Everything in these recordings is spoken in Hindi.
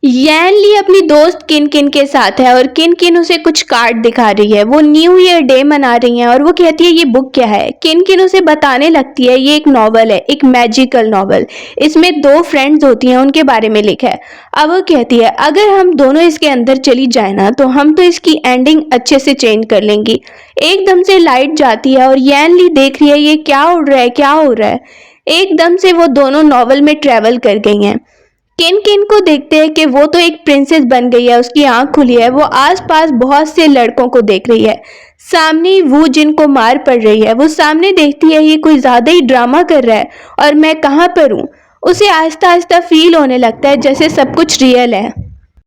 यैन ली अपनी दोस्त किन किन के साथ है और किन किन उसे कुछ कार्ड दिखा रही है। वो न्यू ईयर डे मना रही है और वो कहती है ये बुक क्या है। किन किन उसे बताने लगती है ये एक नॉवल है, एक मैजिकल नॉवल। इसमें दो फ्रेंड्स होती हैं, उनके बारे में लिखा है। अब वो कहती है अगर हम दोनों इसके अंदर चली जाए ना तो हम तो इसकी एंडिंग अच्छे से चेंज कर लेंगी। एकदम से लाइट जाती है और यैन ली देख रही है ये क्या उड़ रहा है, क्या हो रहा है। एकदम से वो दोनों नॉवल में ट्रेवल कर गई हैं। किन किन को देखते हैं कि वो तो एक प्रिंसेस बन गई है, उसकी आंख खुली है। वो आसपास बहुत से लड़कों को देख रही है। सामने वो जिनको मार पड़ रही है, वो सामने देखती है ये कोई ज्यादा ही ड्रामा कर रहा है और मैं कहाँ पर हूँ। उसे आहिस्ता आहिस्ता फील होने लगता है जैसे सब कुछ रियल है।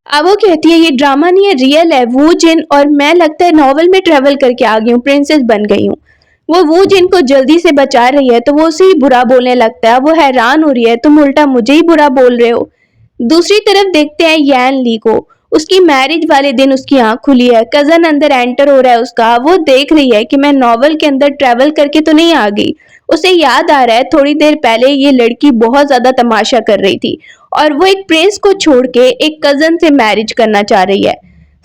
अब वो कहती है ये ड्रामा नहीं है, रियल है। वो जिन और मैं लगता है नॉवल में ट्रेवल करके आ गई हूँ, प्रिंसेस बन गई हूँ। वो जिन को जल्दी से बचा रही है तो वो उसे ही बुरा बोलने लगता है। वो हैरान हो रही है तुम उल्टा मुझे ही बुरा बोल रहे हो। दूसरी तरफ देखते हैं यैन ली को। उसकी मैरिज वाले दिन उसकी आंख खुली है। कजन अंदर एंटर हो रहा है उसका। वो देख रही है कि मैं नॉवल के अंदर ट्रेवल करके तो नहीं आ गई। उसे याद आ रहा है थोड़ी देर पहले ये लड़की बहुत ज्यादा तमाशा कर रही थी और वो एक प्रिंस को छोड़ के एक कजन से मैरिज करना चाह रही है।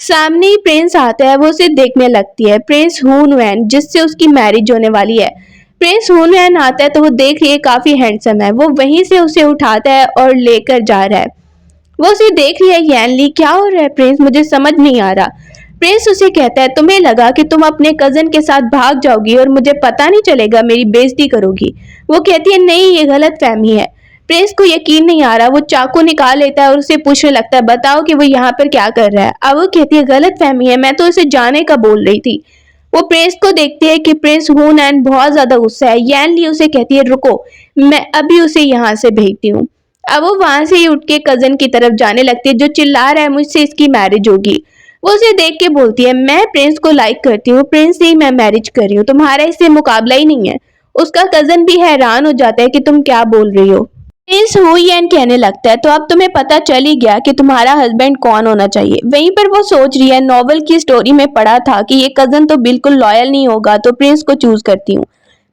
सामने ही प्रिंस आता है, वो उसे देखने लगती है। प्रिंस हुन वैन जिससे उसकी मैरिज होने वाली है। प्रिंस हुन वैन आता है तो वो देख रही है काफी हैंडसम है। वो वहीं से उसे उठाता है और लेकर जा रहा है। वो उसे देख रही है। यैन ली क्या हो रहा है प्रिंस, मुझे समझ नहीं आ रहा। प्रिंस उसे कहता है तुम्हें लगा कि तुम अपने कजन के साथ भाग जाओगी और मुझे पता नहीं चलेगा, मेरी बेइज्जती करोगी। वो कहती है नहीं ये गलत फहमी है। प्रिंस को यकीन नहीं आ रहा। वो चाकू निकाल लेता है और उसे पूछने लगता है बताओ कि वो यहाँ पर क्या कर रहा है। अब वो कहती है गलत फहमी है, मैं तो उसे जाने का बोल रही थी। वो प्रिंस को देखती है कि प्रिंस हून एंड बहुत ज्यादा गुस्सा है। यैन ली उसे कहती है रुको, मैं अभी उसे यहाँ से भेजती हूँ। अब वो वहां से ही उठ के कजन की तरफ जाने लगती है जो चिल्ला रहा है मुझसे इसकी मैरिज होगी। वो उसे देख के बोलती है मैं प्रिंस को लाइक करती हूँ, प्रिंस से ही मैं मैरिज कर रही हूँ, तुम्हारा इससे मुकाबला ही नहीं है। उसका कजन भी हैरान हो जाता है कि तुम क्या बोल रही हो। प्रिंस हुयन कहने लगता है तो अब तुम्हें पता चल ही गया कि तुम्हारा हस्बैंड कौन होना चाहिए। वहीं पर वो सोच रही है नॉवल की स्टोरी में पढ़ा था कि ये कजन तो बिल्कुल लॉयल नहीं होगा तो प्रिंस को चूज करती हूँ।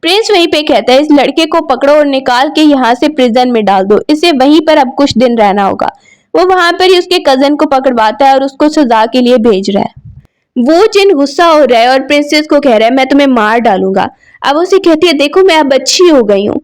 प्रिंस वहीं पे कहता है इस लड़के को पकड़ो और निकाल के यहाँ से प्रिजन में डाल दो, इसे वहीं पर अब कुछ दिन रहना होगा। वो वहां पर ही उसके कजन को पकड़वाता है और उसको सजा के लिए भेज रहा है। वो जिन गुस्सा हो रहा है और प्रिंसेस को कह रहा है मैं तुम्हें मार डालूंगा। अब उसे कहती है देखो मैं अब अच्छी हो गई हूँ।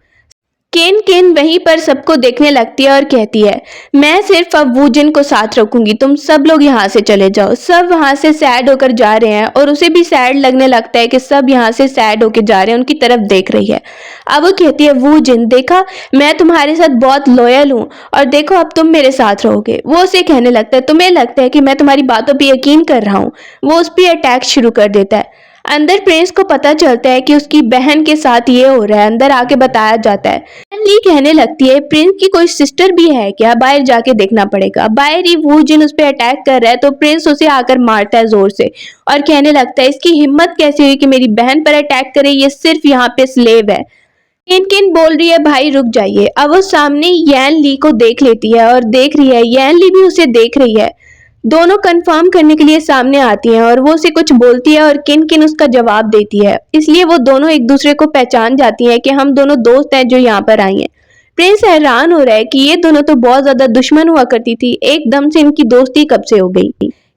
केन केन वहीं पर सबको देखने लगती है और कहती है मैं सिर्फ अब वूजिन को साथ रखूंगी, तुम सब लोग यहाँ से चले जाओ। सब वहां से सैड होकर जा रहे हैं और उसे भी सैड लगने लगता है कि सब यहाँ से सैड होकर जा रहे हैं, उनकी तरफ देख रही है। अब वो कहती है वूजिन देखा मैं तुम्हारे साथ बहुत लॉयल हूँ और देखो अब तुम मेरे साथ रहोगे। वो उसे कहने लगता है तुम्हें लगता है कि मैं तुम्हारी बातों पर यकीन कर रहा हूँ। वो उस पर अटैक शुरू कर देता है। अंदर प्रिंस को पता चलता है कि उसकी बहन के साथ ये हो रहा है। अंदर आके बताया जाता है। ली कहने लगती है प्रिंस की कोई सिस्टर भी है क्या, बाहर जाके देखना पड़ेगा। बाहर ही वो जिन उस पर अटैक कर रहा है तो प्रिंस उसे आकर मारता है जोर से और कहने लगता है इसकी हिम्मत कैसे हुई कि मेरी बहन पर अटैक करे, ये सिर्फ यहाँ पे स्लेव है। किन किन बोल रही है भाई रुक जाइए। अब वो सामने यैन ली को देख लेती है और देख रही है यैन ली भी उसे देख रही है। दोनों कंफर्म करने के लिए सामने आती हैं और वो उसे कुछ बोलती है और किन किन उसका जवाब देती है। इसलिए वो दोनों एक दूसरे को पहचान जाती हैं कि हम दोनों दोस्त हैं जो यहाँ पर आई हैं। प्रिंस हैरान हो रहा है कि ये दोनों तो बहुत ज्यादा दुश्मन हुआ करती थी, एकदम से इनकी दोस्ती कब से हो गई।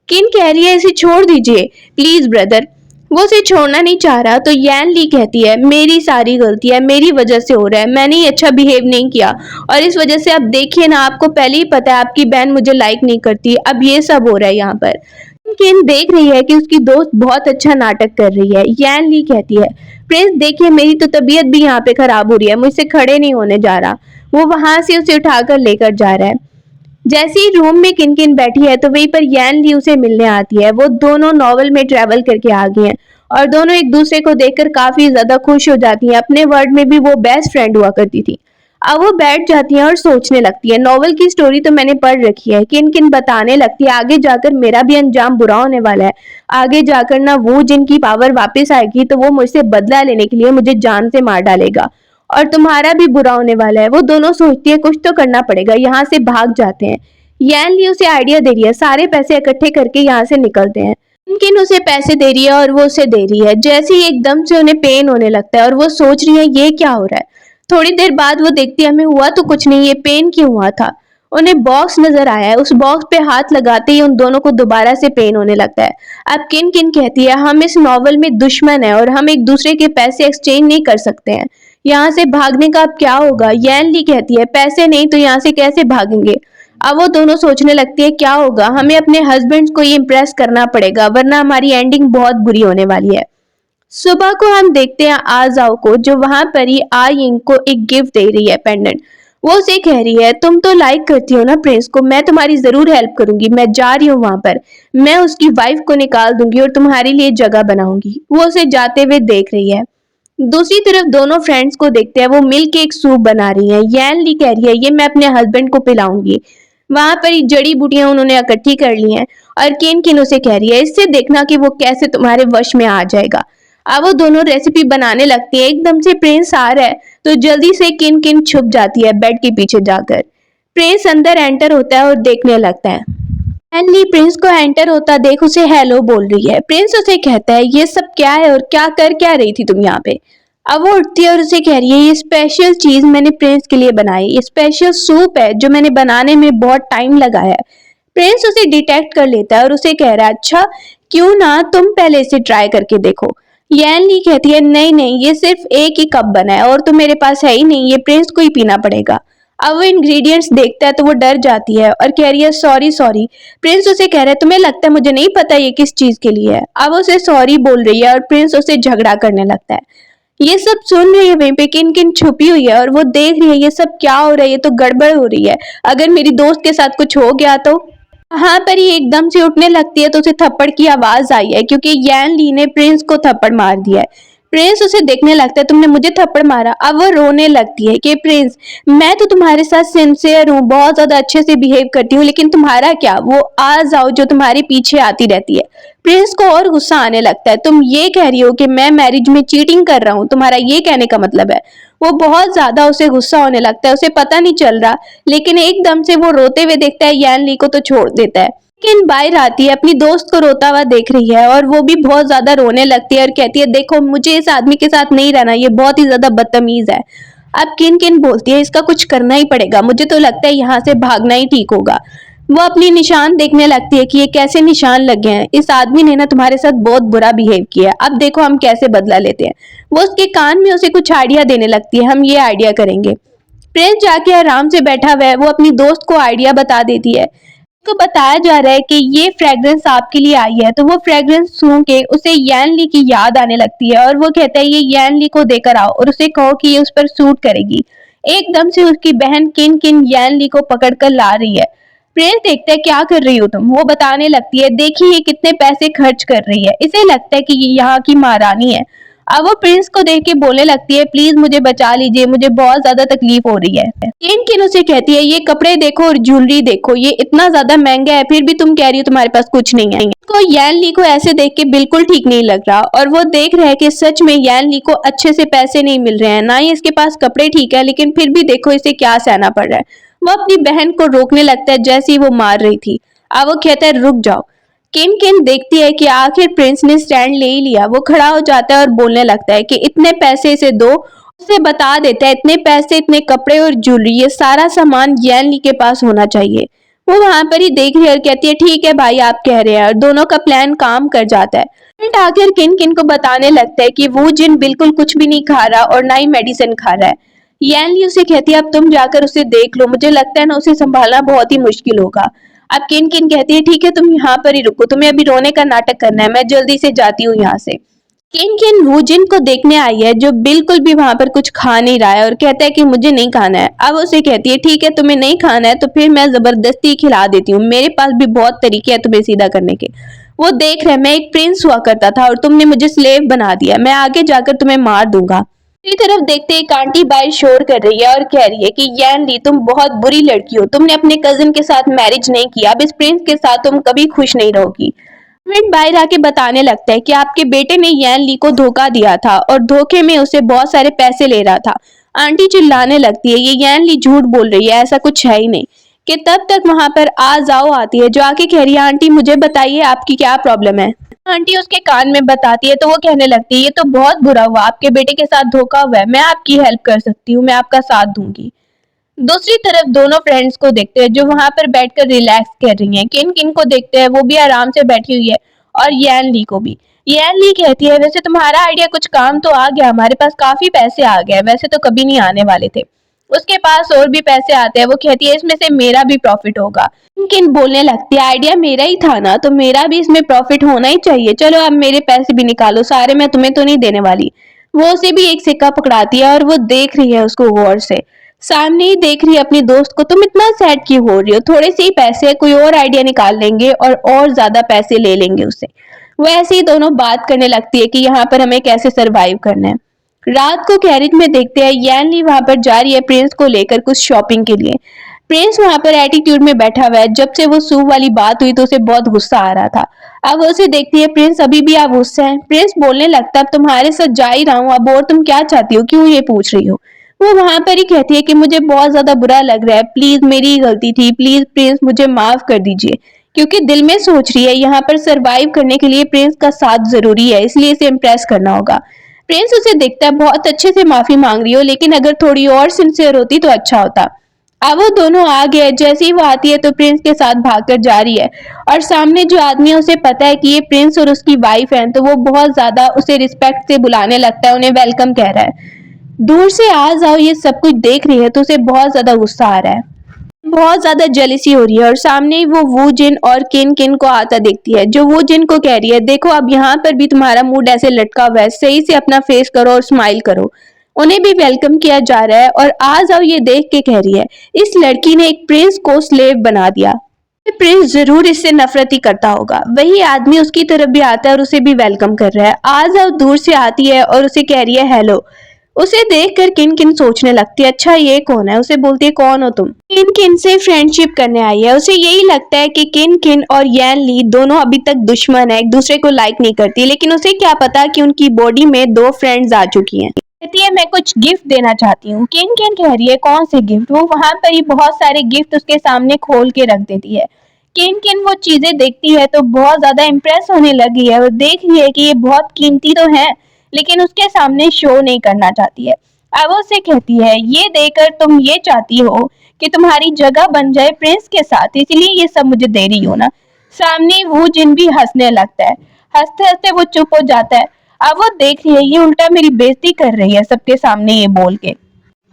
किन कह रही है इसे छोड़ दीजिए प्लीज ब्रदर। वो उसे छोड़ना नहीं चाह रहा तो यैन ली कहती है मेरी सारी गलती है, मेरी वजह से हो रहा है, मैंने ही अच्छा बिहेव नहीं किया और इस वजह से अब देखिए ना, आपको पहले ही पता है आपकी बहन मुझे लाइक नहीं करती, अब ये सब हो रहा है यहाँ पर। किन देख रही है कि उसकी दोस्त बहुत अच्छा नाटक कर रही है। यैन ली कहती है प्रिंस देखिए मेरी तो तबीयत भी यहाँ पे खराब हो रही है, मुझसे खड़े नहीं होने जा रहा। वो वहां से उसे उठाकर लेकर जा रहा है। जैसे ही रूम में किन किन बैठी है तो वहीं पर यैन ली उसे मिलने आती है। वो दोनों नॉवल में ट्रेवल करके आ गई हैं और दोनों एक दूसरे को देखकर काफी ज्यादा खुश हो जाती हैं। अपने वर्ड में भी वो बेस्ट फ्रेंड हुआ करती थी। अब वो बैठ जाती है और सोचने लगती है नॉवल की स्टोरी तो मैंने पढ़ रखी है। किन किन बताने लगती है आगे जाकर मेरा भी अंजाम बुरा होने वाला है। आगे जाकर ना वो जिनकी पावर वापस आएगी तो वो मुझसे बदला लेने के लिए मुझे जान से मार डालेगा और तुम्हारा भी बुरा होने वाला है। वो दोनों सोचती है कुछ तो करना पड़ेगा, यहाँ से भाग जाते हैं। यैन ली उसे आइडिया दे रही है सारे पैसे इकट्ठे करके यहाँ से निकलते हैं। किन उसे पैसे दे रही है और वो उसे दे रही है। जैसे ही एकदम से उन्हें पेन होने लगता है और वो सोच रही है ये क्या हो रहा है। थोड़ी देर बाद वो देखती है हमें हुआ तो कुछ नहीं, ये पेन क्यों हुआ था। उन्हें बॉक्स नजर आया है। उस बॉक्स पे हाथ लगाते ही उन दोनों को दोबारा से पेन होने लगता है। अब किन किन कहती है हम इस नॉवल में दुश्मन है और हम एक दूसरे के पैसे एक्सचेंज नहीं कर सकते हैं। यहाँ से भागने का अब क्या होगा? यैन ली कहती है पैसे नहीं तो यहाँ से कैसे भागेंगे? अब वो दोनों सोचने लगती है क्या होगा, हमें अपने हस्बैंड को ही इम्प्रेस करना पड़ेगा वरना हमारी एंडिंग बहुत बुरी होने वाली है। सुबह को हम देखते हैं आजाओ को जो वहां पर ही आ यिंग को एक गिफ्ट दे रही है, पेंडेंट। वो उसे कह रही है तुम तो लाइक करती हो ना प्रिंस को, मैं तुम्हारी जरूर हेल्प करूंगी, मैं जा रही हूँ वहां पर, मैं उसकी वाइफ को निकाल दूंगी और तुम्हारे लिए जगह बनाऊंगी। वो उसे जाते हुए देख रही है। दूसरी तरफ दोनों फ्रेंड्स को देखते हैं, वो मिल के एक सूप बना रही हैं। यैन ली कह रही है ये मैं अपने हस्बैंड को पिलाऊंगी। वहां पर ही जड़ी बूटियां उन्होंने इकट्ठी कर ली हैं और किन किन उसे कह रही है इससे देखना कि वो कैसे तुम्हारे वश में आ जाएगा। अब वो दोनों रेसिपी बनाने लगती है। एकदम से प्रिंस आ रहा है तो जल्दी से किन किन छुप जाती है बेड के पीछे जाकर। प्रिंस अंदर एंटर होता है और देखने लगता है। एनली प्रिंस को एंटर होता देख उसे हेलो बोल रही है। प्रिंस उसे कहता है ये सब क्या है और क्या कर क्या रही थी तुम यहाँ पे? अब वो उठती है और उसे कह रही है ये स्पेशल चीज मैंने प्रिंस के लिए बनाई, ये स्पेशल सूप है जो मैंने बनाने में बहुत टाइम लगाया है। प्रिंस उसे डिटेक्ट कर लेता है और उसे कह रहा है अच्छा क्यों ना तुम पहले इसे ट्राई करके देखो। यैन ली कहती है नहीं नहीं ये सिर्फ एक ही कप बना है और तो मेरे पास है ही नहीं, ये प्रिंस को ही पीना पड़ेगा। अब वो इंग्रेडिएंट्स देखता है तो वो डर जाती है और कह रही है सॉरी सॉरी। प्रिंस उसे कह रहा है तुम्हें लगता है मुझे नहीं पता ये किस चीज के लिए है। अब उसे सॉरी बोल रही है और प्रिंस उसे झगड़ा करने लगता है। ये सब सुन रही है वहीं पे किन किन छुपी हुई है और वो देख रही है ये सब क्या हो रहा है, ये तो गड़बड़ हो रही है, अगर मेरी दोस्त के साथ कुछ हो गया तो। हाँ पर ये एकदम से उठने लगती है तो उसे थप्पड़ की आवाज आई है क्योंकि यैन ली ने प्रिंस को थप्पड़ मार दिया है। प्रिंस उसे देखने लगता है तुमने मुझे थप्पड़ मारा। अब वो रोने लगती है कि प्रिंस मैं तो तुम्हारे साथ सिंसियर हूँ, बहुत ज्यादा अच्छे से बिहेव करती हूँ, लेकिन तुम्हारा क्या, वो आ जाओ जो तुम्हारे पीछे आती रहती है। प्रिंस को और गुस्सा आने लगता है तुम ये कह रही हो कि मैं मैरिज में चीटिंग कर रहा हूँ, तुम्हारा ये कहने का मतलब है। वो बहुत ज्यादा उसे गुस्सा होने लगता है, उसे पता नहीं चल रहा लेकिन एकदम से वो रोते हुए देखता है यैन ली को तो छोड़ देता है। लेकिन बाहर आती है अपनी दोस्त को रोता हुआ देख रही है और वो भी बहुत ज्यादा रोने लगती है और कहती है देखो मुझे इस आदमी के साथ नहीं रहना, ये बहुत ही ज्यादा बदतमीज है। अब किन किन बोलती है इसका कुछ करना ही पड़ेगा, मुझे तो लगता है यहाँ से भागना ही ठीक होगा। वो अपनी निशान देखने लगती है कि ये कैसे निशान लगे हैं, इस आदमी ने ना तुम्हारे साथ बहुत बुरा बिहेव किया है, अब देखो हम कैसे बदला लेते हैं। वो उसके कान में उसे कुछ आइडिया देने लगती है हम ये आइडिया करेंगे। प्रिंस जाके आराम से बैठा हुआ है, वो अपनी दोस्त को आइडिया बता देती है। उसको बताया जा रहा है कि ये फ्रेग्रेंस आपके लिए आई है, तो वो फ्रेग्रेंस सूंघ के उसे यैन ली की याद आने लगती है और वो कहता है ये यैन ली को देकर आओ और उसे कहो कि ये उस पर सूट करेगी। एकदम से उसकी बहन किन किन यैन ली को पकड़कर ला रही है। प्रिंस देखता है क्या कर रही हो तुम, वो बताने लगती है देखिए ये कितने पैसे खर्च कर रही है, इसे लगता है कि ये यहाँ की महारानी है। अब वो प्रिंस को देख के बोलने लगती है प्लीज मुझे बचा लीजिए, मुझे बहुत ज्यादा तकलीफ हो रही है। किन किन उसे कहती है ये कपड़े देखो और ज्वेलरी देखो, ये इतना ज्यादा महंगा है फिर भी तुम कह रही हो तुम्हारे पास कुछ नहीं है। को यैन ली को ऐसे देख के बिल्कुल ठीक नहीं लग रहा और वो देख रहे हैं कि सच में यैन ली को अच्छे से पैसे नहीं मिल रहे हैं, ना ही इसके पास कपड़े ठीक है, लेकिन फिर भी देखो इसे क्या सहना पड़ रहा है। वो अपनी बहन को रोकने लगता है जैसे ही वो मार रही थी। अब वो कहता है रुक जाओ। किन किन देखती है कि आखिर प्रिंस ने स्टैंड ले ही लिया। वो खड़ा हो जाता है और बोलने लगता है कि इतने पैसे इसे दो। उसे बता देता है इतने पैसे, इतने कपड़े और ज्वेलरी, ये सारा सामान यैन ली के पास होना चाहिए। वो वहां पर ही देख रही है और कहती है ठीक है भाई आप कह रहे हैं, और दोनों का प्लान काम कर जाता है। आखिर किन किन को बताने लगता है कि वो जिन बिल्कुल कुछ भी नहीं खा रहा और ना ही मेडिसिन खा रहा है। यैन ली उसे कहती है अब तुम जाकर उसे देख लो, मुझे लगता है ना उसे संभालना बहुत ही मुश्किल होगा। अब किन किन कहती है ठीक है तुम यहाँ पर ही रुको, तुम्हें अभी रोने का नाटक करना है, मैं जल्दी से जाती हूँ यहाँ से। किन किन वो जिन को देखने आई है जो बिल्कुल भी वहां पर कुछ खा नहीं रहा है और कहता है कि मुझे नहीं खाना है। अब उसे कहती है ठीक है तुम्हें नहीं खाना है तो फिर मैं जबरदस्ती खिला देती हूँ, मेरे पास भी बहुत तरीके हैं तुम्हें सीधा करने के। वो देख रहे मैं एक प्रिंस हुआ करता था और तुमने मुझे स्लेव बना दिया, मैं आगे जाकर तुम्हें मार दूंगा। दूसरी तरफ देखते एक आंटी बाहर शोर कर रही है और कह रही है कि यैन ली तुम बहुत बुरी लड़की हो, तुमने अपने कजिन के साथ मैरिज नहीं किया, अब इस प्रिंस के साथ तुम कभी खुश नहीं रहोगी। मिनट बाहर आके बताने लगता है कि आपके बेटे ने यैन ली को धोखा दिया था और धोखे में उसे बहुत सारे पैसे ले रहा था। आंटी चिल्लाने लगती है ये यैन ली झूठ बोल रही है, ऐसा कुछ है ही नहीं। कि तब तक वहां पर आ जाओ आती है जो आके कह रही है आंटी मुझे बताइए आपकी क्या प्रॉब्लम है। आंटी उसके कान में बताती है तो वो कहने लगती है ये तो बहुत बुरा हुआ, आपके बेटे के साथ धोखा हुआ है, मैं आपकी हेल्प कर सकती हूँ, मैं आपका साथ दूंगी। दूसरी तरफ दोनों फ्रेंड्स को देखते हैं जो वहां पर बैठकर रिलैक्स कर रही हैं। किन किन को देखते हैं, वो भी आराम से बैठी हुई है, और यान ली को भी। यान ली कहती है, वैसे तुम्हारा आइडिया कुछ काम तो आ गया, हमारे पास काफी पैसे आ गए, वैसे तो कभी नहीं आने वाले थे। उसके पास और भी पैसे आते हैं। वो कहती है इसमें से मेरा भी प्रॉफिट होगा। किन बोलने लगती है, आइडिया मेरा ही था ना, तो मेरा भी इसमें प्रॉफिट होना ही चाहिए। चलो अब मेरे पैसे भी निकालो, सारे मैं तुम्हें तो नहीं देने वाली। वो उसे भी एक सिक्का पकड़ाती है और वो देख रही है उसको गौर से। सामने ही देख रही है अपनी दोस्त को। तुम इतना सैड क्यों हो रही हो, थोड़े से ही पैसे, कोई और आइडिया निकाल लेंगे और ज्यादा पैसे ले लेंगे उससे। वो ऐसे ही दोनों बात करने लगती है कि यहाँ पर हमें कैसे सरवाइव करना है। रात को गैरेज में देखते हैं यान ली वहां पर जा रही है प्रिंस को लेकर कुछ शॉपिंग के लिए। प्रिंस वहां पर एटीट्यूड में बैठा हुआ है। जब से वो सू वाली बात हुई तो उसे बहुत गुस्सा आ रहा था। अब वो उसे देखती है, प्रिंस अभी भी आप गुस्सा है। प्रिंस बोलने लगता अब तुम्हारे साथ जा ही रहा हूँ, अब और तुम क्या चाहती हो, क्यों ये पूछ रही हो। वो वहां पर ही कहती है कि मुझे बहुत ज्यादा बुरा लग रहा है, प्लीज मेरी ही गलती थी, प्लीज प्रिंस मुझे माफ कर दीजिए। क्योंकि दिल में सोच रही है यहाँ पर सरवाइव करने के लिए प्रिंस का साथ जरूरी है, इसलिए इसे इम्प्रेस करना होगा। प्रिंस उसे देखता है, बहुत अच्छे से माफी मांग रही हो, लेकिन अगर थोड़ी और सिंसियर होती तो अच्छा होता। अब वो दोनों आ गए। जैसे ही वो आती है तो प्रिंस के साथ भागकर जा रही है, और सामने जो आदमी है उसे पता है कि ये प्रिंस और उसकी वाइफ है, तो वो बहुत ज्यादा उसे रिस्पेक्ट से बुलाने लगता है, उन्हें वेलकम कह रहा है। दूर से आ जाओ ये सब कुछ देख रही है तो उसे बहुत ज्यादा गुस्सा आ रहा है, बहुत ज्यादा जेलिसी हो रही है। और सामने ही वो वू जिन और किन किन को आता देखती है, जो वू जिन को कह रही है देखो अब यहाँ पर भी तुम्हारा मूड ऐसे लटका हुआ है, सही से अपना फेस करो और स्माइल करो। उन्हें भी वेलकम किया जा रहा है, और आ जाओ ये देख के कह रही है इस लड़की ने एक प्रिंस को स्लेव बना दिया, प्रिंस जरूर इससे नफरत ही करता होगा। वही आदमी उसकी तरफ भी आता है और उसे भी वेलकम कर रहा है। आ जाओ दूर से आती है और उसे कह रही है हेलो। उसे देखकर किन किन सोचने लगती है अच्छा ये कौन है। उसे बोलती है कौन हो तुम। किन किन से फ्रेंडशिप करने आई है। उसे यही लगता है कि किन किन और यान ली दोनों अभी तक दुश्मन है, एक दूसरे को लाइक नहीं करती, लेकिन उसे क्या पता कि उनकी बॉडी में दो फ्रेंड्स आ चुकी हैं। कहती है मैं कुछ गिफ्ट देना चाहती हूँ। किन किन कह रही है कौन से गिफ्ट। वो वहां पर ही बहुत सारे गिफ्ट उसके सामने खोल के रख देती है। किन किन वो चीजें देखती है तो बहुत ज्यादा इम्प्रेस होने लगी है, और देख रही है कि ये बहुत कीमती तो है, लेकिन उसके सामने शो नहीं करना चाहती है। अब वो उसे कहती है ये देकर तुम ये चाहती हो कि तुम्हारी जगह बन जाए प्रिंस के साथ, इसलिए ये सब मुझे दे रही हो ना। सामने वो जिन भी हंसने लगता है। हंसते हंसते वो चुप हो जाता है। अब वो देख रही है ये उल्टा मेरी बेइज्जती कर रही है सबके सामने ये बोल के।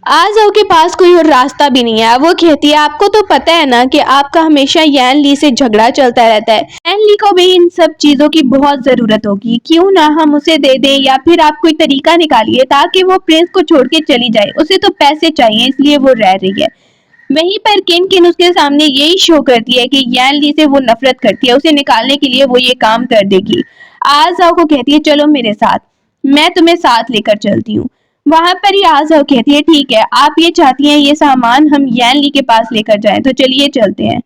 आजाओ के पास कोई और रास्ता भी नहीं है। वो कहती है आपको तो पता है ना कि आपका हमेशा यान ली से झगड़ा चलता रहता है, यान ली को भी इन सब चीजों की बहुत जरूरत होगी, क्यों ना हम उसे दे दें, या फिर आप कोई तरीका निकालिए ताकि वो प्रिंस को छोड़ के चली जाए। उसे तो पैसे चाहिए इसलिए वो रह रही है। वहीं पर किन किन उसके सामने यही शो करती है कि यान ली से वो नफरत करती है, उसे निकालने के लिए वो ये काम कर देगी। आजाओ को कहती है चलो मेरे साथ, मैं तुम्हें साथ लेकर चलती हूँ। वहां पर ही आजाओ कहती है ठीक है, आप ये चाहती हैं ये सामान हम यान ली के पास लेकर जाएं, तो चलिए चलते हैं।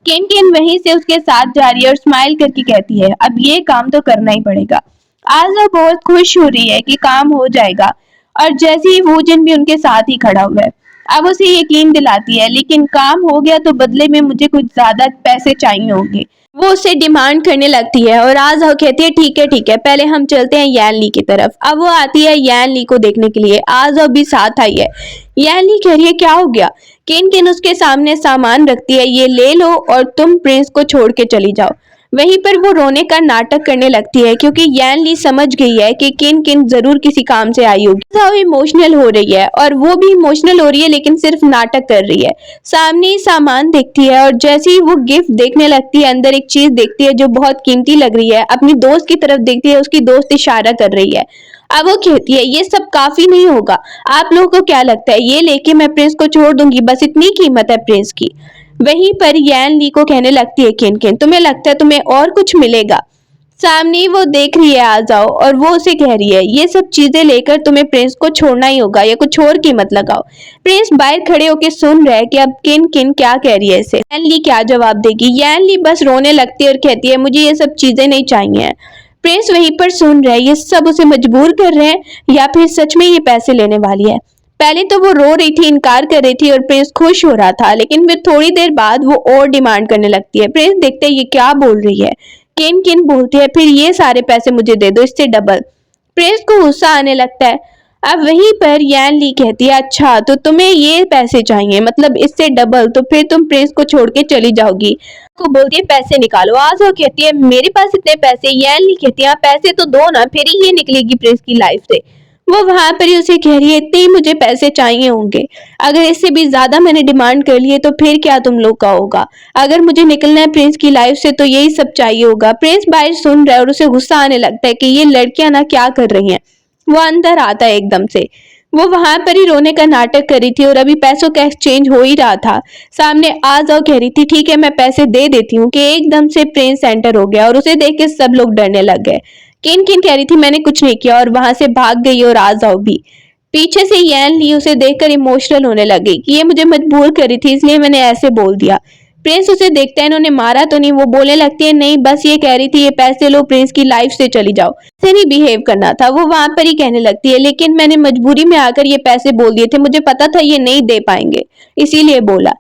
किन किन वहीं से उसके साथ जा रही है और स्माइल करके कहती है अब ये काम तो करना ही पड़ेगा। आजाओ बहुत खुश हो रही है कि काम हो जाएगा, और जैसे ही वूजन भी उनके साथ ही खड़ा हुआ है। अब उसे यकीन दिलाती है लेकिन काम हो गया तो बदले में मुझे कुछ ज्यादा पैसे चाहिए होंगे। वो उससे डिमांड करने लगती है, और आजाओ कहती है ठीक है पहले हम चलते हैं यान ली की तरफ। अब वो आती है यान ली को देखने के लिए। आजाओ भी साथ आई है। यान ली कह रही है क्या हो गया। किन किन उसके सामने सामान रखती है, ये ले लो और तुम प्रिंस को छोड़ के चली जाओ। वहीं पर वो रोने का नाटक करने लगती है, क्योंकि यान ली समझ गई है कि किन किन जरूर किसी काम से आई होगी। वो इमोशनल हो रही है, और वो भी इमोशनल हो रही है लेकिन सिर्फ नाटक कर रही है। सामने ही सामान देखती है, और जैसे ही वो गिफ्ट देखने लगती है अंदर एक चीज देखती है जो बहुत कीमती लग रही है। अपनी दोस्त की तरफ देखती है, उसकी दोस्त इशारा कर रही है। अब वो कहती है ये सब काफी नहीं होगा, आप लोगों को क्या लगता है ये लेके मैं प्रिंस को छोड़ दूंगी, बस इतनी कीमत है प्रिंस की। वहीं पर यान ली को कहने लगती है किन किन तुम्हें लगता है तुम्हें और कुछ मिलेगा। सामने वो देख रही है आ जाओ, और वो उसे कह रही है ये सब चीजें लेकर तुम्हें प्रिंस को छोड़ना ही होगा, या कुछ और कीमत लगाओ। प्रिंस बाहर खड़े होकर सुन रहे कि अब किन किन क्या कह रही है इसे। यान ली क्या जवाब देगी। यान ली बस रोने लगती है और कहती है मुझे ये सब चीजें नहीं चाहिए। प्रिंस वहीं पर सुन रहे ये सब उसे मजबूर कर रहे हैं, या फिर सच में ये पैसे लेने वाली है। पहले तो वो रो रही थी, इनकार कर रही थी, और प्रिंस खुश हो रहा था, लेकिन फिर थोड़ी देर बाद वो और डिमांड करने लगती है। प्रिंस देखते ये क्या बोल रही है। किन किन बोलती है फिर ये सारे पैसे मुझे दे दो, इससे डबल। प्रिंस को गुस्सा आने लगता है। अब वहीं पर यान ली कहती है अच्छा तो तुम्हें ये पैसे चाहिए मतलब इससे डबल, तो फिर तुम प्रिंस को छोड़ के चली जाओगी। को बोलती है पैसे निकालो। आज़ो कहती है मेरे पास इतने पैसे। यान ली कहती है पैसे तो दो ना, फिर ही ये निकलेगी प्रिंस की लाइफ से। वो वहां पर ही उसे कह रही है इतने ही मुझे पैसे चाहिए होंगे, अगर इससे भी ज्यादा मैंने डिमांड कर लिए तो फिर क्या तुम लोग का होगा। अगर मुझे निकलना है प्रिंस की लाइफ से तो यही सब चाहिए होगा। प्रिंस बाहर सुन रहा है और उसे गुस्सा आने लगता है कि ये लड़कियां ना क्या कर रही हैं। वो अंदर आता है एकदम से। वो वहां पर ही रोने का नाटक कर रही थी और अभी पैसों का एक्सचेंज हो ही रहा था। सामने आ जाओ कह रही थी ठीक है मैं पैसे दे देती हूँ कि एकदम से प्रिंस एंटर हो गया और उसे देख के सब लोग डरने लग गए। किन किन कह रही थी मैंने कुछ नहीं किया और वहां से भाग गई और आ जाओ भी। पीछे से यैन ली उसे देखकर इमोशनल होने लगी कि ये मुझे मजबूर करी थी इसलिए मैंने ऐसे बोल दिया। प्रिंस उसे देखता है इन्होंने मारा तो नहीं। वो बोलने लगती है नहीं बस ये कह रही थी ये पैसे लो प्रिंस की लाइफ से चली जाओ, ऐसे नहीं बिहेव करना था। वो वहां पर ही कहने लगती है लेकिन मैंने मजबूरी में आकर ये पैसे बोल दिए थे, मुझे पता था ये नहीं दे पाएंगे इसीलिए बोला।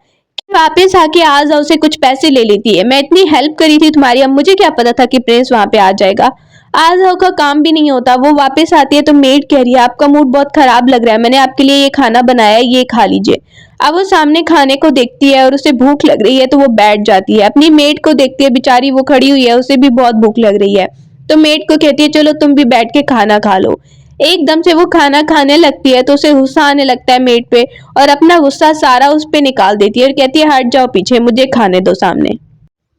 वापस आके आ जाओ से कुछ पैसे ले लेती है। मैं इतनी हेल्प करी थी तुम्हारी, अब मुझे क्या पता था कि प्रिंस वहां पे आ जाएगा। आज का काम भी नहीं होता। वो वापस आती है तो मेड कह रही है आपका मूड बहुत खराब लग रहा है, मैंने आपके लिए ये खाना बनाया है ये खा लीजिए। अब वो सामने खाने को देखती है और उसे भूख लग रही है तो वो बैठ जाती है। अपनी मेड को देखती है बेचारी वो खड़ी हुई है उसे भी बहुत भूख लग रही है तो मेड को कहती है चलो तुम भी बैठ के खाना खा लो। एकदम से वो खाना खाने लगती है तो उसे गुस्सा आने लगता है मेड पे और अपना गुस्सा सारा उस पे निकाल देती है और कहती है हट जाओ पीछे मुझे खाने दो सामने।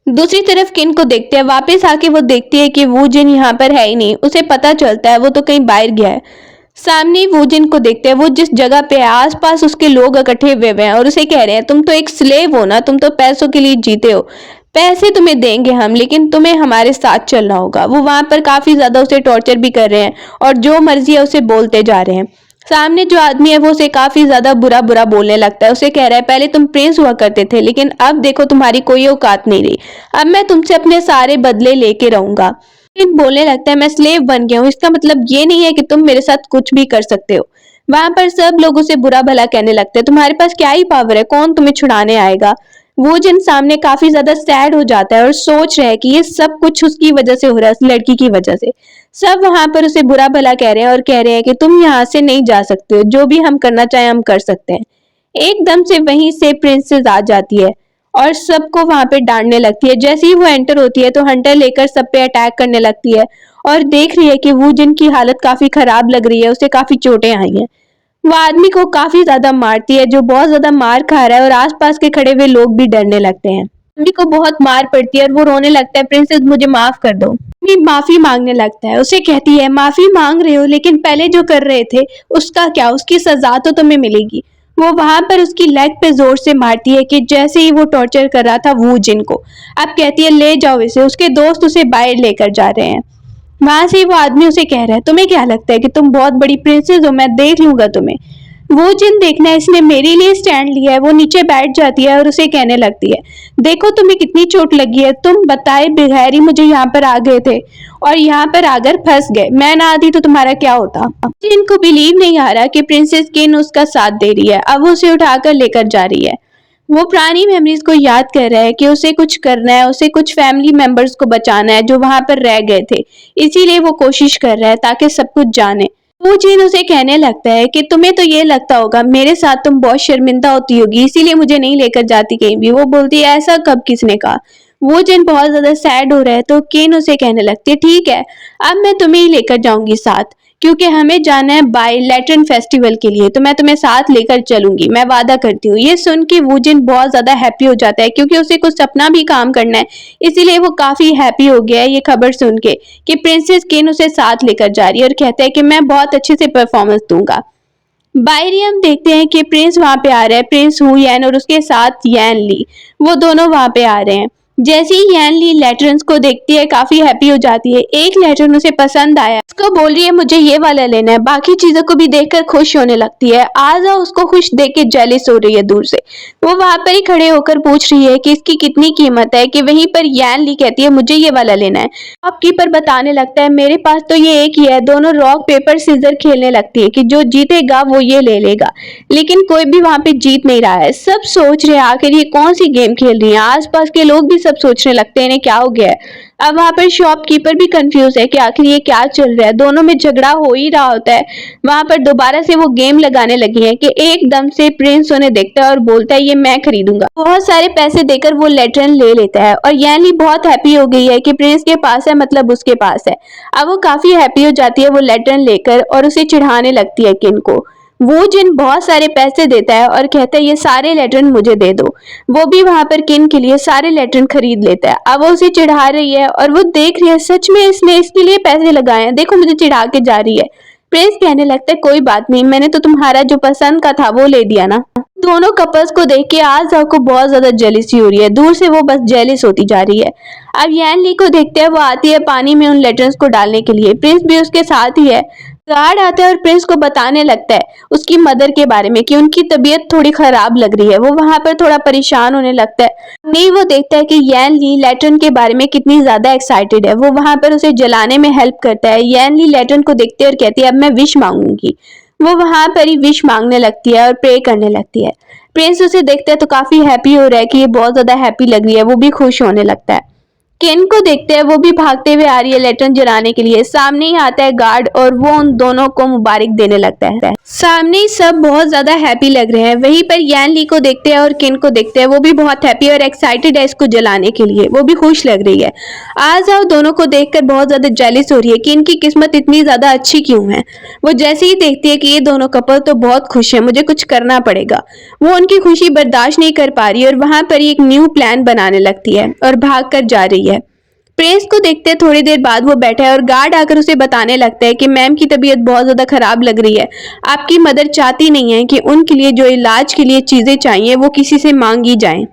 दूसरी तरफ किन को देखते हैं वापस आके वो देखती है कि वो जिन यहाँ पर है ही नहीं। उसे पता चलता है वो तो कहीं बाहर गया है। सामने वो जिन को देखते हैं वो जिस जगह पे है आसपास उसके लोग इकट्ठे हुए हैं और उसे कह रहे हैं तुम तो एक स्लेव हो ना, तुम तो पैसों के लिए जीते हो, पैसे तुम्हें देंगे हम लेकिन तुम्हें हमारे साथ चलना होगा। वो वहां पर काफी ज्यादा उसे टॉर्चर भी कर रहे हैं और जो मर्जी है उसे बोलते जा रहे हैं। सामने जो आदमी है वो उसे काफी ज्यादा बुरा बुरा बोलने लगता है। उसे कह रहा है पहले तुम प्रिंस हुआ करते थे लेकिन अब देखो तुम्हारी कोई औकात नहीं रही, अब मैं तुमसे अपने सारे बदले लेके रहूंगा। लेकिन बोलने लगता है मैं स्लेव बन गया हूँ इसका मतलब ये नहीं है कि तुम मेरे साथ कुछ भी कर सकते हो। वहां पर सब लोग उसे बुरा भला कहने लगते हैं तुम्हारे पास क्या ही पावर है, कौन तुम्हें छुड़ाने आएगा। वो जिन सामने काफी ज्यादा सैड हो जाता है और सोच रहा है कि ये सब कुछ उसकी वजह से हो रहा है, उस लड़की की वजह से। सब वहां पर उसे बुरा भला कह रहे हैं और कह रहे हैं कि तुम यहाँ से नहीं जा सकते हो, जो भी हम करना चाहें हम कर सकते हैं। एकदम से वहीं से प्रिंसेस आ जाती है और सबको वहां पे डांटने लगती है। जैसे ही वो एंटर होती है तो हंटर लेकर सब पे अटैक करने लगती है और देख रही है कि वो जिनकी हालत काफी खराब लग रही है, उसे काफी चोटें आई हैं। वो आदमी को काफी ज्यादा मारती है जो बहुत ज्यादा मार खा रहा है और आसपास के खड़े हुए लोग भी डरने लगते हैं। आदमी को बहुत मार पड़ती है और वो रोने लगता है प्रिंसेस मुझे माफ कर दो। आदमी माफी मांगने लगता है। उसे कहती है माफी मांग रहे हो लेकिन पहले जो कर रहे थे उसका क्या, उसकी सजा तो तुम्हें मिलेगी। वो वहां पर उसकी लेग पे जोर से मारती है कि जैसे ही वो टॉर्चर कर रहा था वो जिन को। अब कहती है ले जाओ इसे, उसके दोस्त उसे बाहर लेकर जा रहे हैं। वहां से वो आदमी उसे कह रहा है तुम्हें क्या लगता है कि तुम बहुत बड़ी प्रिंसेस हो, मैं देख लूंगा तुम्हें। वो जिन देखना है इसने मेरे लिए स्टैंड लिया है। वो नीचे बैठ जाती है और उसे कहने लगती है देखो तुम्हें कितनी चोट लगी है, तुम बताए बगैर ही मुझे यहाँ पर आ गए थे और यहाँ पर आकर फंस गए, मैं ना आती तो तुम्हारा क्या होता। जिनको बिलीव नहीं आ रहा कि प्रिंसेस किन उसका साथ दे रही है। अब उसे उठाकर लेकर जा रही है। वो पुरानी मेमोरीज को याद कर रहा है कि उसे कुछ करना है, उसे कुछ फैमिली मेंबर्स को बचाना है जो वहां पर रह गए थे, इसीलिए वो कोशिश कर रहा है ताकि सब कुछ जाने। वो जिन उसे कहने लगता है कि तुम्हें तो ये लगता होगा मेरे साथ तुम बहुत शर्मिंदा होती होगी इसीलिए मुझे नहीं लेकर जाती कहीं भी। वो बोलती है ऐसा कब किसने कहा। वो जिन बहुत ज्यादा सैड हो रहा है तो केन उसे कहने लगती है ठीक है अब मैं तुम्हें ही लेकर जाऊंगी साथ, क्योंकि हमें जाना है बाय लैटरन फेस्टिवल के लिए तो मैं तुम्हें साथ लेकर चलूंगी, मैं वादा करती हूँ। ये सुन के वूजिन बहुत ज्यादा हैप्पी हो जाता है क्योंकि उसे कुछ अपना भी काम करना है, इसीलिए वो काफी हैप्पी हो गया है ये खबर सुन के कि प्रिंसेस केन उसे साथ लेकर जा रही है और कहता है कि मैं बहुत अच्छे से परफॉर्मेंस दूंगा। बाहरी हम देखते हैं कि प्रिंस वहां पे आ रहा है, प्रिंस हु यैन और उसके साथ यैन ली, वो दोनों वहां पे आ रहे हैं। जैसे ही यैन ली लेटरन्स को देखती है काफी हैप्पी हो जाती है। एक लेटरन उसे पसंद आया, उसको बोल रही है मुझे ये वाला लेना है। बाकी चीजों को भी देखकर खुश होने लगती है। आजा उसको खुश देख के जेलिस हो रही है दूर से। वो वहां पर ही खड़े होकर पूछ रही है कि इसकी कितनी कीमत है, कि वहीं पर यैन ली कहती है मुझे ये वाला लेना है। शॉपकीपर बताने लगता है मेरे पास तो ये एक ही है। दोनों रॉक पेपर सीजर खेलने लगती है कि जो जीतेगा वो ये ले लेगा, लेकिन कोई भी वहां पे जीत नहीं रहा है। सब सोच रहे हैं आखिर ये कौन सी गेम खेल रही है। आसपास के लोग भी सब सोचने लगते हैं इन्हें क्या हो गया है। अब वहां पर शॉपकीपर भी कंफ्यूज है कि आखिर ये क्या चल रहा है, दोनों में झगड़ा हो ही रहा होता है। वहां पर दोबारा से वो गेम लगाने लगी है कि एकदम से प्रिंस उन्हें देखता है और बोलता है ये मैं खरीदूंगा। बहुत सारे पैसे देकर वो लेटरन ले लेता है और यानली बहुत हैप्पी हो गई है कि प्रिंस के पास है, मतलब उसके पास है। अब वो काफी हैप्पी हो जाती है वो लेटरन लेकर और उसे चिढ़ाने लगती है किन को। वो जिन बहुत सारे पैसे देता है और कहता है ये सारे लेटरन मुझे दे दो। वो भी वहां पर किन के लिए सारे लेटरन खरीद लेता है। अब वो उसे चिढ़ा रही है और वो देख रही है सच में इसने इसके लिए पैसे लगाए हैं, देखो मुझे चिढ़ा के जा रही है। प्रिंस कहने लगता है कोई बात नहीं, मैंने तो तुम्हारा जो पसंद का था वो ले दिया ना। दोनों कपल्स को देख के आज़ाओ को बहुत ज्यादा जेलिसी हो रही है, दूर से वो बस जेलिस होती जा रही है। अब यान ली को देखते हैं वो आती है पानी में उन लेटर्स को डालने के लिए, प्रिंस भी उसके साथ ही है। गार्ड आता है और प्रिंस को बताने लगता है उसकी मदर के बारे में कि उनकी तबीयत थोड़ी खराब लग रही है। वो वहां पर थोड़ा परेशान होने लगता है। नहीं, वो देखता है कि यान ली लैटन के बारे में कितनी ज्यादा एक्साइटेड है। वो वहां पर उसे जलाने में हेल्प करता है। यान ली लैटन को देखते है और कहती है अब मैं विश मांगूंगी। वो वहां पर ही विश मांगने लगती है और प्रे करने लगती है। प्रिंस उसे देखता है तो काफी हैप्पी हो रहा है कि ये बहुत ज्यादा हैप्पी लग रही है, वो भी खुश होने लगता है। केन को देखते हैं वो भी भागते हुए आ रही है लेटन जलाने के लिए। सामने ही आता है गार्ड और वो उन दोनों को मुबारक देने लगता है। सामने ही सब बहुत ज्यादा हैप्पी लग रहे हैं। वहीं पर यान ली को देखते हैं और केन को देखते हैं, वो भी बहुत हैप्पी और एक्साइटेड है इसको जलाने के लिए, वो भी खुश लग रही है। आज़ाओ दोनों को देखकर बहुत ज्यादा जेलिस हो रही है कि इनकी किस्मत इतनी ज्यादा अच्छी क्यों है। वो जैसे ही देखती है कि ये दोनों कपल तो बहुत खुश है, मुझे कुछ करना पड़ेगा। वो उनकी खुशी बर्दाश्त नहीं कर पा रही और वहां पर एक न्यू प्लान बनाने लगती है और भाग कर जा रही है। प्रिंस को देखते थोड़ी देर बाद वो बैठा है और गार्ड आकर उसे बताने लगता है कि मैम की तबीयत बहुत ज्यादा खराब लग रही है। आपकी मदर चाहती नहीं है कि उनके लिए जो इलाज के लिए चीजें चाहिए वो किसी से मांगी जाएं।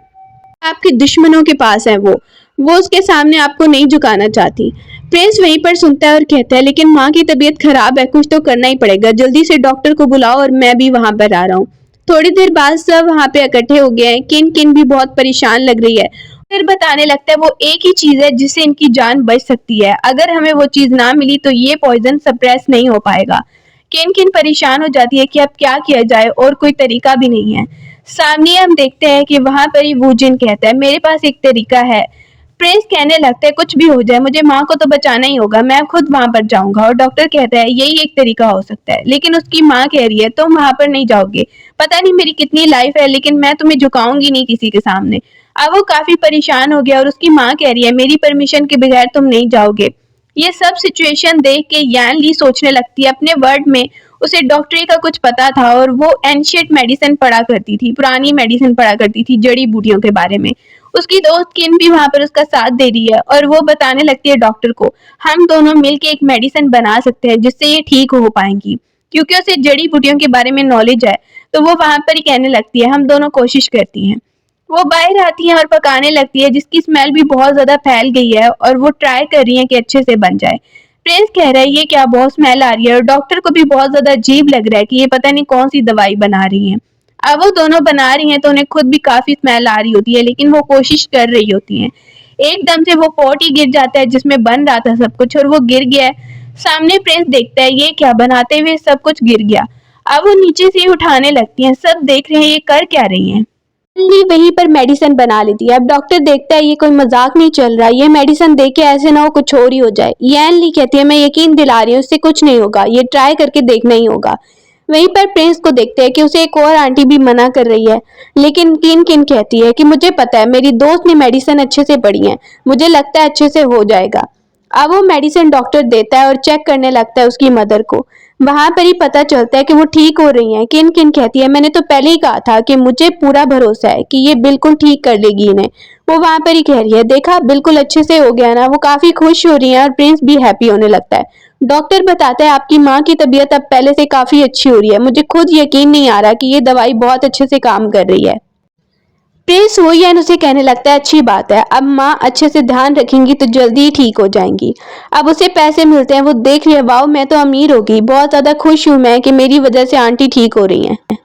आपके दुश्मनों के पास है वो उसके सामने आपको नहीं झुकाना चाहती। प्रिंस वहीं पर सुनता है और कहता है लेकिन माँ की तबीयत खराब है, कुछ तो करना ही पड़ेगा, जल्दी से डॉक्टर को बुलाओ और मैं भी वहां पर आ रहा हूँ। थोड़ी देर बाद सब वहां पे इकट्ठे हो गए हैं। किन किन भी बहुत परेशान लग रही है। फिर बताने लगता है वो एक ही चीज है जिससे इनकी जान बच सकती है, अगर हमें वो चीज ना मिली तो ये पॉइजन सप्रेस नहीं हो पाएगा। किन किन परेशान हो जाती है कि अब क्या किया जाए और कोई तरीका भी नहीं है। सामने हम देखते हैं कि वहां पर ही वूजिन कहता है मेरे पास एक तरीका है। प्रिंस कहने लगता है कुछ भी हो जाए मुझे माँ को तो बचाना ही होगा, मैं खुद वहां पर जाऊंगा। और डॉक्टर कहता है यही एक तरीका हो सकता है, लेकिन उसकी माँ कह रही है तुम वहां पर नहीं जाओगे, पता नहीं मेरी कितनी लाइफ है लेकिन मैं तुम्हें झुकाऊंगी नहीं किसी के सामने। अब वो काफी परेशान हो गया और उसकी माँ कह रही है मेरी परमिशन के बगैर तुम नहीं जाओगे। ये सब सिचुएशन देख के यान ली सोचने लगती है अपने वर्ड में उसे डॉक्टरी का कुछ पता था और वो एंशिएंट मेडिसिन पढ़ा करती थी, पुरानी मेडिसिन पढ़ा करती थी, जड़ी बूटियों के बारे में। उसकी दोस्त किन भी वहां पर उसका साथ दे रही है और वो बताने लगती है डॉक्टर को हम दोनों मिलके एक मेडिसिन बना सकते हैं जिससे ये ठीक हो पाएंगी। क्योंकि उसे जड़ी बूटियों के बारे में नॉलेज है तो वो वहां पर ही कहने लगती है हम दोनों कोशिश करती हैं। वो बाहर आती है और पकाने लगती है जिसकी स्मेल भी बहुत ज्यादा फैल गई है और वो ट्राई कर रही है कि अच्छे से बन जाए। प्रिंस कह रहा है ये क्या बहुत स्मेल आ रही है और डॉक्टर को भी बहुत ज्यादा अजीब लग रहा है कि ये पता नहीं कौन सी दवाई बना रही है। अब वो दोनों बना रही हैं तो उन्हें खुद भी काफी स्मेल आ रही होती है लेकिन वो कोशिश कर रही होती हैं। एकदम से वो पॉट ही गिर जाता है जिसमें बन रहा था सब कुछ और वो गिर गया है। सामने प्रिंस देखता है ये क्या, बनाते हुए सब कुछ गिर गया। अब वो नीचे से उठाने लगती हैं, सब देख रहे हैं ये कर क्या रही हैं। ली वहीं पर मेडिसिन बना लेती है। अब डॉक्टर देखता है ये कोई मजाक नहीं चल रहा, ये मेडिसिन दे के ऐसे ना हो कुछ और ही हो जाए। यान ली कहती है मैं यकीन दिला रही हूँ इससे कुछ नहीं होगा, ये ट्राई करके देखना ही होगा। वहीं पर प्रिंस को देखते हैं कि उसे एक और आंटी भी मना कर रही है लेकिन किन किन कहती है कि मुझे पता है मेरी दोस्त ने मेडिसिन अच्छे से पढ़ी है, मुझे लगता है अच्छे से हो जाएगा। अब वो मेडिसिन डॉक्टर देता है और चेक करने लगता है उसकी मदर को। वहां पर ही पता चलता है कि वो ठीक हो रही हैं। किन किन कहती है मैंने तो पहले ही कहा था कि मुझे पूरा भरोसा है कि ये बिल्कुल ठीक कर लेगी इन्हें। वो वहां पर ही कह रही है देखा बिल्कुल अच्छे से हो गया ना। वो काफी खुश हो रही है और प्रिंस भी हैप्पी होने लगता है। डॉक्टर बताता है आपकी माँ की तबीयत अब पहले से काफी अच्छी हो रही है, मुझे खुद यकीन नहीं आ रहा कि ये दवाई बहुत अच्छे से काम कर रही है। प्रिंस वोयन उसे कहने लगता है अच्छी बात है, अब माँ अच्छे से ध्यान रखेंगी तो जल्दी ही ठीक हो जाएंगी। अब उसे पैसे मिलते हैं, वो देख रही है वाओ मैं तो अमीर हो गई, बहुत ज्यादा खुश हूँ मैं कि मेरी वजह से आंटी ठीक हो रही हैं।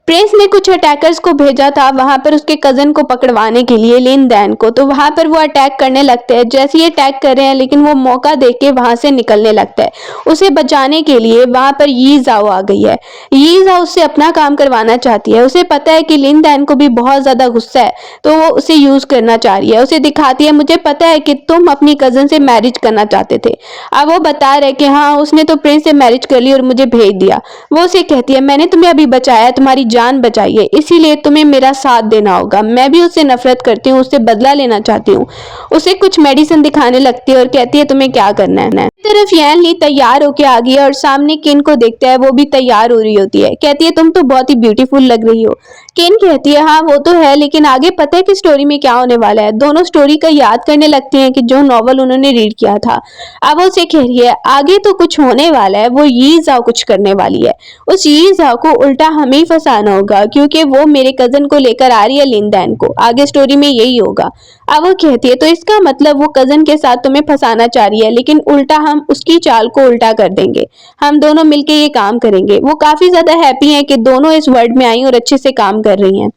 प्रिंस ने कुछ अटैकर्स को भेजा था वहां पर उसके कजन को पकड़वाने के लिए, लिन दैन को। तो वहां पर वो अटैक करने लगते हैं। जैसे ही अटैक कर रहे हैं लेकिन वो मौका देख के वहां से निकलने लगता है। उसे बचाने के लिए वहां पर यी जाओ आ गई है। यी जाओ उससे अपना काम करवाना चाहती है। उसे पता है कि लिन दैन को भी बहुत ज्यादा गुस्सा है, तो वो उसे यूज करना चाह रही है। उसे दिखाती है, मुझे पता है कि तुम अपनी कजन से मैरिज करना चाहते थे। अब वो बता रहे कि हाँ, उसने तो प्रिंस से मैरिज कर ली और मुझे भेज दिया। वो उसे कहती है, मैंने तुम्हें अभी बचाया, तुम्हारी जान बचाई है, इसीलिए तुम्हें मेरा साथ देना होगा। मैं भी उससे नफरत करती हूँ, उससे बदला लेना चाहती हूँ। उसे कुछ मेडिसिन दिखाने लगती है और कहती है तुम्हें क्या करना है। तरफ यैन ली तैयार होके आ गई है और सामने किन को देखता है, वो भी तैयार हो रही होती है। कहती है तुम तो बहुत ही ब्यूटीफुल लग रही हो। किन कहती है हाँ वो तो है, लेकिन आगे पता है कि स्टोरी में क्या होने वाला है। दोनों स्टोरी का याद करने लगती हैं कि जो नॉवल उन्होंने रीड किया था। अब वो उसे कह रही है आगे तो कुछ होने वाला है, वो यी जाओ कुछ करने वाली है। उस यी जाओ को उल्टा हमें ही फंसाना होगा, क्योंकि वो मेरे कजन को लेकर आ रही है लिन दैन को। आगे स्टोरी में यही होगा। अब वो कहती है तो इसका मतलब वो कजन के साथ तुम्हें फंसाना चाह रही है, लेकिन उल्टा हम उसकी चाल को उल्टा कर देंगे। हम दोनों मिलके ये काम करेंगे। वो काफी ज्यादा हैप्पी हैं कि दोनों इस वर्ल्ड में आई और अच्छे से काम कर रही हैं।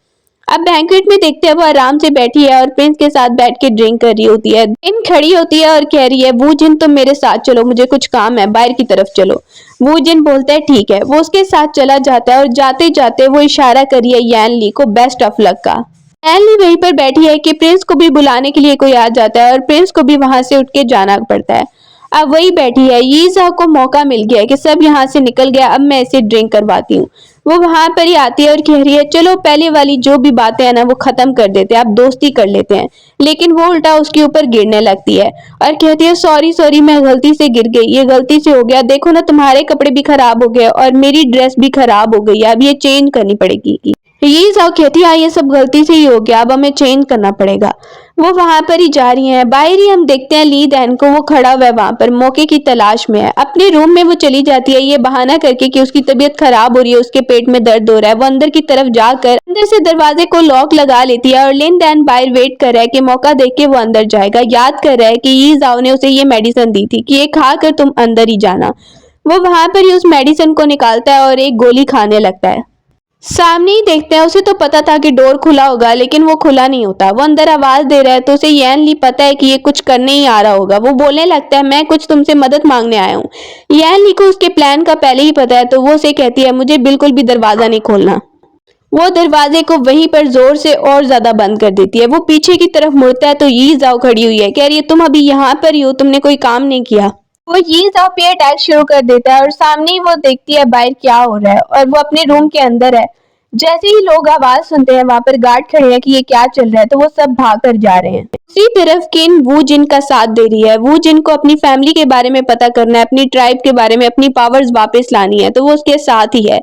अब बैंक्वेट में देखते हैं वो आराम से बैठी है और प्रिंस के साथ बैठ के ड्रिंक कर रही होती है। इन खड़ी होती है और कह रही है वो जिन तुम मेरे साथ चलो, मुझे कुछ काम है, बाहर की तरफ चलो। वो जिन बोलता है ठीक है। वो उसके साथ चला जाता है और जाते जाते वो इशारा करिए यैन ली को बेस्ट ऑफ लक का। यैन ली वहीं पर बैठी है कि प्रिंस को भी बुलाने के लिए कोई आ जाता है और प्रिंस को भी वहां से उठ के जाना पड़ता है। अब वही बैठी है। यी जाओ को मौका मिल गया है कि सब यहाँ से निकल गया, अब मैं इसे ड्रिंक करवाती हूँ। वो वहां पर ही आती है और कह रही है चलो पहले वाली जो भी बातें हैं ना वो खत्म कर देते हैं, अब दोस्ती कर लेते हैं। लेकिन वो उल्टा उसके ऊपर गिरने लगती है और कहती है सॉरी सॉरी, मैं गलती से गिर गई, ये गलती से हो गया। देखो ना तुम्हारे कपड़े भी खराब हो गए और मेरी ड्रेस भी खराब हो गई है, अब ये चेंज करनी पड़ेगी। ये जाओ कहती है ये सब गलती से ही हो गया, अब हमें चेंज करना पड़ेगा। वो वहां पर ही जा रही हैं। बाहर ही हम देखते हैं ली दैन को, वो खड़ा हुआ है वहां पर, मौके की तलाश में है। अपने रूम में वो चली जाती है ये बहाना करके कि उसकी तबीयत खराब हो रही है, उसके पेट में दर्द हो रहा है। वो अंदर की तरफ जाकर अंदर से दरवाजे को लॉक लगा लेती है और लिन दैन बाहर वेट कर रहा है कि मौका देख के वो अंदर जाएगा। याद कर रहा है कि यी जाओ ने उसे ये मेडिसिन दी थी कि ये खाकर तुम अंदर ही जाना। वो वहां पर ही उस मेडिसिन को निकालता है और एक गोली खाने लगता है। सामने ही देखते हैं, उसे तो पता था कि डोर खुला होगा लेकिन वो खुला नहीं होता। वो अंदर आवाज दे रहा है तो उसे यैन ली पता है कि ये कुछ करने ही आ रहा होगा। वो बोलने लगता है मैं कुछ तुमसे मदद मांगने आया हूँ। यैन ली को उसके प्लान का पहले ही पता है, तो वो उसे कहती है मुझे बिल्कुल भी दरवाजा नहीं खोलना। वो दरवाजे को वहीं पर जोर से और ज्यादा बंद कर देती है। वो पीछे की तरफ मुड़ता है तो यी जाओ खड़ी हुई है। कह रही है तुम अभी यहाँ पर ही हो, तुमने कोई काम नहीं किया। वो यी जाओ पे अटैक शुरू कर देता है और सामने ही वो देखती है बाहर क्या हो रहा है और वो अपने रूम के अंदर है। जैसे ही लोग आवाज सुनते हैं वहां पर गार्ड खड़े हैं कि ये क्या चल रहा है, तो वो सब भाग कर जा रहे हैं। दूसरी तरफ किन वू जिन का साथ दे रही है। वू जिन को अपनी फैमिली के बारे में पता करना है, अपनी ट्राइब के बारे में, अपनी पावर्स वापस लानी है, तो वो उसके साथ ही है।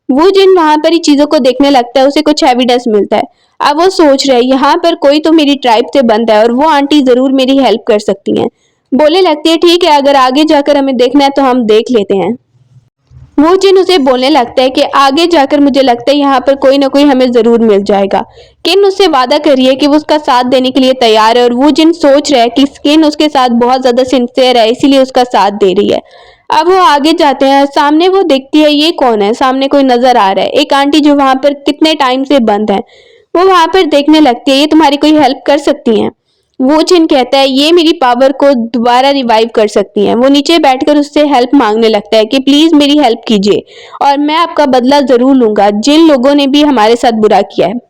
वो जिन वहां पर ही चीजों को देखने लगता है, उसे कुछ एविडेंस मिलता है। अब वो सोच रहा है यहाँ पर कोई तो मेरी ट्राइब से बंद है और वो आंटी जरूर मेरी हेल्प कर सकती हैं। बोलने लगती है ठीक है, अगर आगे जाकर हमें देखना है तो हम देख लेते हैं। वो जिन उसे बोलने लगता है कि आगे जाकर मुझे लगता है यहाँ पर कोई ना कोई हमें जरूर मिल जाएगा। किन उससे वादा करी है कि वो उसका साथ देने के लिए तैयार है और वो जिन सोच रहा है कि किन उसके साथ बहुत ज्यादा सिंसियर है, इसीलिए उसका साथ दे रही है। अब वो आगे जाते हैं। सामने वो देखती है ये कौन है, सामने कोई नजर आ रहा है, एक आंटी जो वहां पर कितने टाइम से बंद है। वो वहां पर देखने लगती है ये तुम्हारी कोई हेल्प कर सकती हैं। वो जिन कहता है ये मेरी पावर को दोबारा रिवाइव कर सकती हैं। वो नीचे बैठकर उससे हेल्प मांगने लगता है कि प्लीज मेरी हेल्प कीजिए और मैं आपका बदला जरूर लूंगा, जिन लोगों ने भी हमारे साथ बुरा किया है।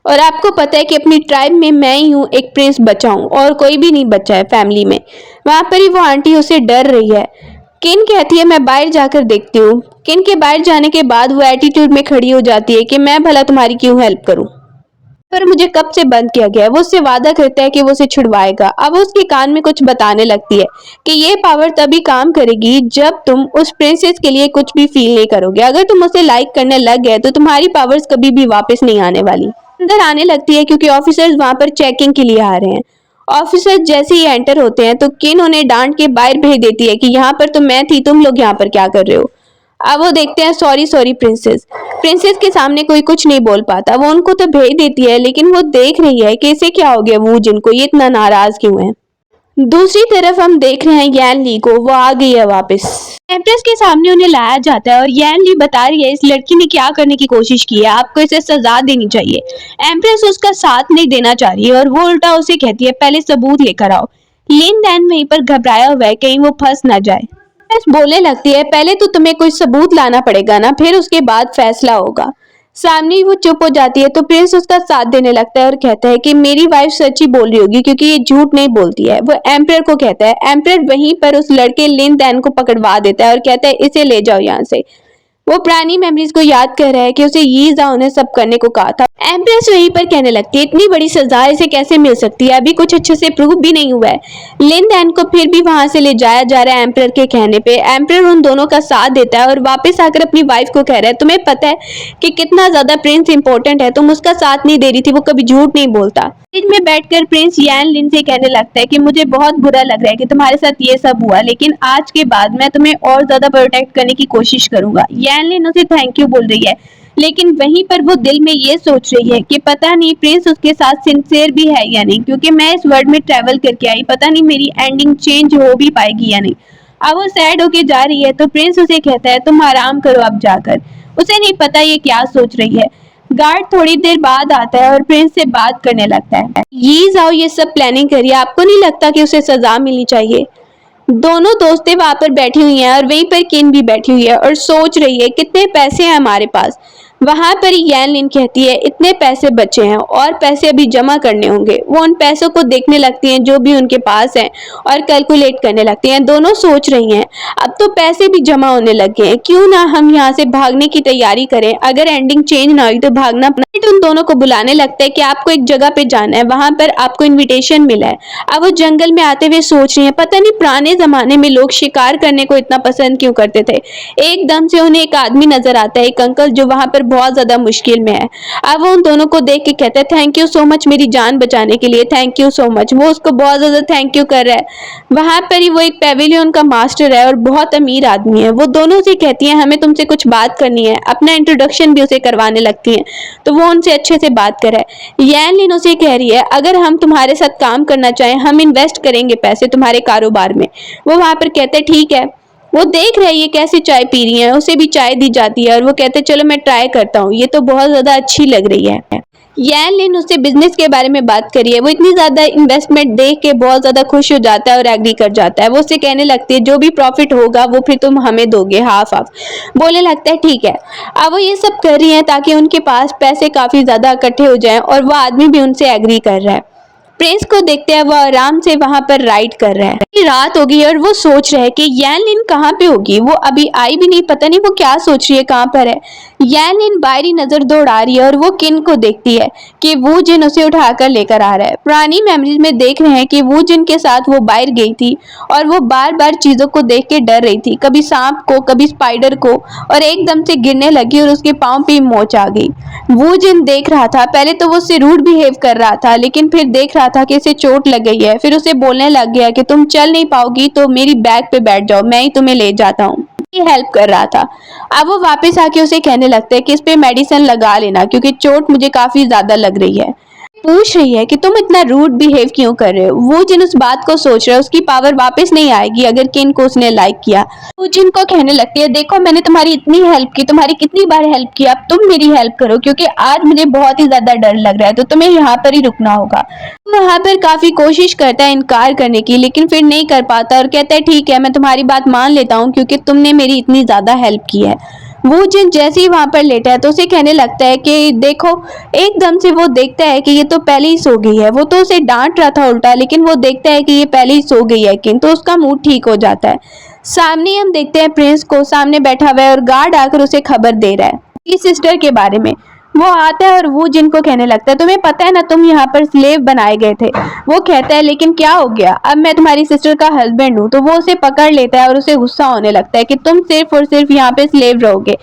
और आपको पता है कि अपनी ट्राइब में मैं ही हूँ एक प्रिंस बचा हूँ और कोई भी नहीं बचा है फैमिली में। वहां पर ही वो आंटी उसे डर रही है। किन कहती है मैं बाहर जाकर देखती हूँ। किन के बाहर जाने के बाद वो एटीट्यूड में खड़ी हो जाती है कि मैं भला तुम्हारी क्यों हेल्प करूं, पर मुझे कब से बंद किया गया है। वो उससे वादा करता है कि वो उसे छुड़वाएगा। अब वो उसके कान में कुछ बताने लगती है कि ये पावर तभी काम करेगी जब तुम उस प्रिंसेस के लिए कुछ भी फील नहीं करोगे। अगर तुम उसे लाइक करने लग गए तो तुम्हारी पावर्स कभी भी वापस नहीं आने वाली। अंदर आने लगती है क्योंकि ऑफिसर्स वहां पर चेकिंग के लिए आ रहे हैं। ऑफिसर जैसे ही एंटर होते हैं तो किन उन्हें डांट के बाहर भेज देती है कि यहाँ पर तो मैं थी, तुम लोग यहाँ पर क्या कर रहे हो। अब वो देखते हैं सॉरी सॉरी प्रिंसेस। प्रिंसेस के सामने कोई कुछ नहीं बोल पाता। वो उनको तो भेज देती है लेकिन वो देख रही है कि इसे क्या हो गया, वो जिनको ये इतना नाराज क्यों है। दूसरी तरफ हम देख रहे हैं यान ली को, वो आ गई है वापस। एम्प्रेस के सामने उन्हें लाया जाता है और यान ली बता रही है इस लड़की ने क्या करने की कोशिश की है, आपको इसे सजा देनी चाहिए। एम्प्रेस उसका साथ नहीं देना चाह रही है और वो उल्टा उसे कहती है पहले सबूत लेकर आओ। लिन दैन वहीं पर घबराया हुआ है कहीं वो फंस ना जाए। एम्प्रेस बोलने लगती है पहले तो तुम्हें कोई सबूत लाना पड़ेगा ना, फिर उसके बाद फैसला होगा। सामने ही वो चुप हो जाती है तो प्रिंस उसका साथ देने लगता है और कहता है कि मेरी वाइफ सच ही बोल रही होगी क्योंकि ये झूठ नहीं बोलती है। वो एम्परर को कहता है। एम्परर वहीं पर उस लड़के लिन दैन को पकड़वा देता है और कहता है इसे ले जाओ यहाँ से। वो पुरानी मेमोरीज को याद कर रहा है कि उसे यी जाओ ने सब करने को कहा था। एम्प्रेस वहीं पर कहने लगती है इतनी बड़ी सजा इसे कैसे मिल सकती है, अभी कुछ अच्छे से प्रूव भी नहीं हुआ है। लिन दैन को फिर भी वहां से ले जाया जा रहा है एम्परर के कहने पे। एम्परर उन दोनों का साथ देता है और वापस आकर अपनी वाइफ को कह रहा है तुम्हें पता है कि कितना ज्यादा प्रिंस इंपॉर्टेंट है, तुम उसका साथ नहीं दे रही थी, वो कभी झूठ नहीं बोलता। में बैठकर प्रिंस यान लिन से कहने लगता है कि मुझे बहुत बुरा लग रहा है कि तुम्हारे साथ ये सब हुआ, लेकिन आज के बाद मैं तुम्हें और ज्यादा प्रोटेक्ट करने की कोशिश करूंगा। यान लिन उसे थैंक यू बोल रही है, लेकिन वहीं पर वो दिल में ये सोच रही है कि पता नहीं प्रिंस उसके साथ सिंसियर भी है या नहीं, क्योंकि मैं इस वर्ल्ड में ट्रैवल करके आई, पता नहीं मेरी एंडिंग चेंज हो भी पाएगी या नहीं। अब वो सैड होके जा रही है तो प्रिंस उसे कहता है तुम आराम करो अब जाकर। उसे नहीं पता ये क्या सोच रही है। गार्ड थोड़ी देर बाद आता है और प्रिंस से बात करने लगता है। ये जाओ ये सब प्लानिंग करिए, आपको नहीं लगता कि उसे सजा मिलनी चाहिए? दोनों दोस्तें वहां पर बैठी हुई हैं और वहीं पर किन भी बैठी हुई है और सोच रही है कितने पैसे हैं हमारे पास। वहां पर यान लिन कहती है इतने पैसे बचे हैं और पैसे अभी जमा करने होंगे। वो उन पैसों को देखने लगती हैं जो भी उनके पास हैं और कैलकुलेट करने लगती हैं। दोनों सोच रही हैं अब तो पैसे भी जमा होने लगे हैं, क्यों ना हम यहाँ से भागने की तैयारी करें, अगर एंडिंग चेंज ना हुई तो भागना। उन दोनों को बुलाने लगता है कि आपको एक जगह पे जाना है, वहां पर आपको इनविटेशन मिला है। अब वो जंगल में आते हुए सोच रही हैं पता नहीं पुराने जमाने में लोग शिकार करने को इतना पसंद क्यों करते थे। एकदम से उन्हें एक आदमी नजर आता है, एक अंकल जो वहां पर बहुत ज्यादा मुश्किल में है। अब वो उन दोनों को देख के कहता है थैंक यू सो मच मेरी जान बचाने के लिए, थैंक यू सो मच। वो उसको बहुत ज्यादा थैंक यू कर रहा है। वहां पर ही वो एक पेविलियन का मास्टर है और बहुत अमीर आदमी है। वो दोनों से कहती हैं हमें तुमसे कुछ बात करनी है, अपना इंट्रोडक्शन भी उसे करवाने लगती हैं तो वो उनसे अच्छे से बात करे। यान लिन उसे कह रही है अगर हम तुम्हारे साथ काम करना चाहें हम इन्वेस्ट करेंगे पैसे तुम्हारे कारोबार में। वो वहां पर कहते हैं ठीक है। वो देख रहे ये कैसे चाय पी रही है, उसे भी चाय दी जाती है और वो कहते चलो मैं ट्राई करता हूँ, ये तो बहुत ज्यादा अच्छी लग रही है। यान लिन उससे बिजनेस के बारे में बात करी है। वो इतनी ज्यादा इन्वेस्टमेंट देख के बहुत ज्यादा खुश हो जाता है और एग्री कर जाता है। वो उससे कहने लगती है जो भी प्रॉफिट होगा वो फिर तुम हमें दोगे हाफ हाफ। बोलने लगता है ठीक है। अब वो ये सब कर रही है ताकि उनके पास पैसे काफी ज्यादा इकट्ठे हो जाएं और वो आदमी भी उनसे एग्री कर रहा है। प्रिंस को देखते हैं वो आराम से वहां पर राइड कर रहा है। रात हो गई और वो सोच रहे हैं कि यान लिन कहाँ पे होगी, वो अभी आई भी नहीं, पता नहीं वो क्या सोच रही है कहाँ पर है। यान लिन बाहरी नजर दौड़ा रही है और वो किन को देखती है कि वो जिन उसे उठाकर लेकर आ रहा है। पुरानी मेमोरीज में देख रहे हैं कि वो जिन के साथ वो बाहर गई थी और वो बार बार चीजों को देख के डर रही थी, कभी सांप को कभी स्पाइडर को, और एकदम से गिरने लगी और उसके पाँव पे मोच आ गई। वो जिन देख रहा था, पहले तो वो उससे रूड बिहेव कर रहा था लेकिन फिर देख रहा था कि इसे चोट लग गई है, फिर उसे बोलने लग गया कि तुम चल नहीं पाओगी तो मेरी बैग पे बैठ जाओ, मैं ही तुम्हें ले जाता हूँ। हेल्प कर रहा था। अब वो वापस आके उसे कहने लगता है कि इस पे मेडिसिन लगा लेना क्योंकि चोट मुझे काफी ज्यादा लग रही है। पूछ रही है कि तुम इतना रूड बिहेव क्यों कर रहे हो। वो जिन उस बात को सोच रहा है उसकी पावर वापस नहीं आएगी अगर किन को उसने लाइक किया। वो जिन को कहने लगती है देखो मैंने तुम्हारी इतनी हेल्प की, तुम्हारी कितनी बार हेल्प की, अब तुम मेरी हेल्प करो क्योंकि आज मुझे बहुत ही ज्यादा डर लग रहा है तो तुम्हें यहाँ पर ही रुकना होगा। वहां पर काफी कोशिश करता है इनकार करने की लेकिन फिर नहीं कर पाता और कहता है ठीक है मैं तुम्हारी बात मान लेता हूँ क्योंकि तुमने मेरी इतनी ज्यादा हेल्प की है। वो जिन जैसे ही वहां पर लेटा है तो उसे कहने लगता है कि देखो, एकदम से वो देखता है कि ये तो पहले ही सो गई है। वो तो उसे डांट रहा था उल्टा, लेकिन वो देखता है कि ये पहले ही सो गई है किंतु उसका मूड ठीक हो जाता है। सामने हम देखते हैं प्रिंस को, सामने बैठा हुआ है और गार्ड आकर उसे खबर दे रहा है कि सिस्टर के बारे में। वो आता है और वो जिनको कहने लगता है तुम्हें पता है ना तुम यहाँ पर स्लेव बनाए गए थे। वो कहता है लेकिन क्या हो गया, अब मैं तुम्हारी सिस्टर का हस्बैंड हूँ। तो वो उसे पकड़ लेता है और उसे गुस्सा होने लगता है कि तुम सिर्फ और सिर्फ यहाँ पे स्लेव रहोगे।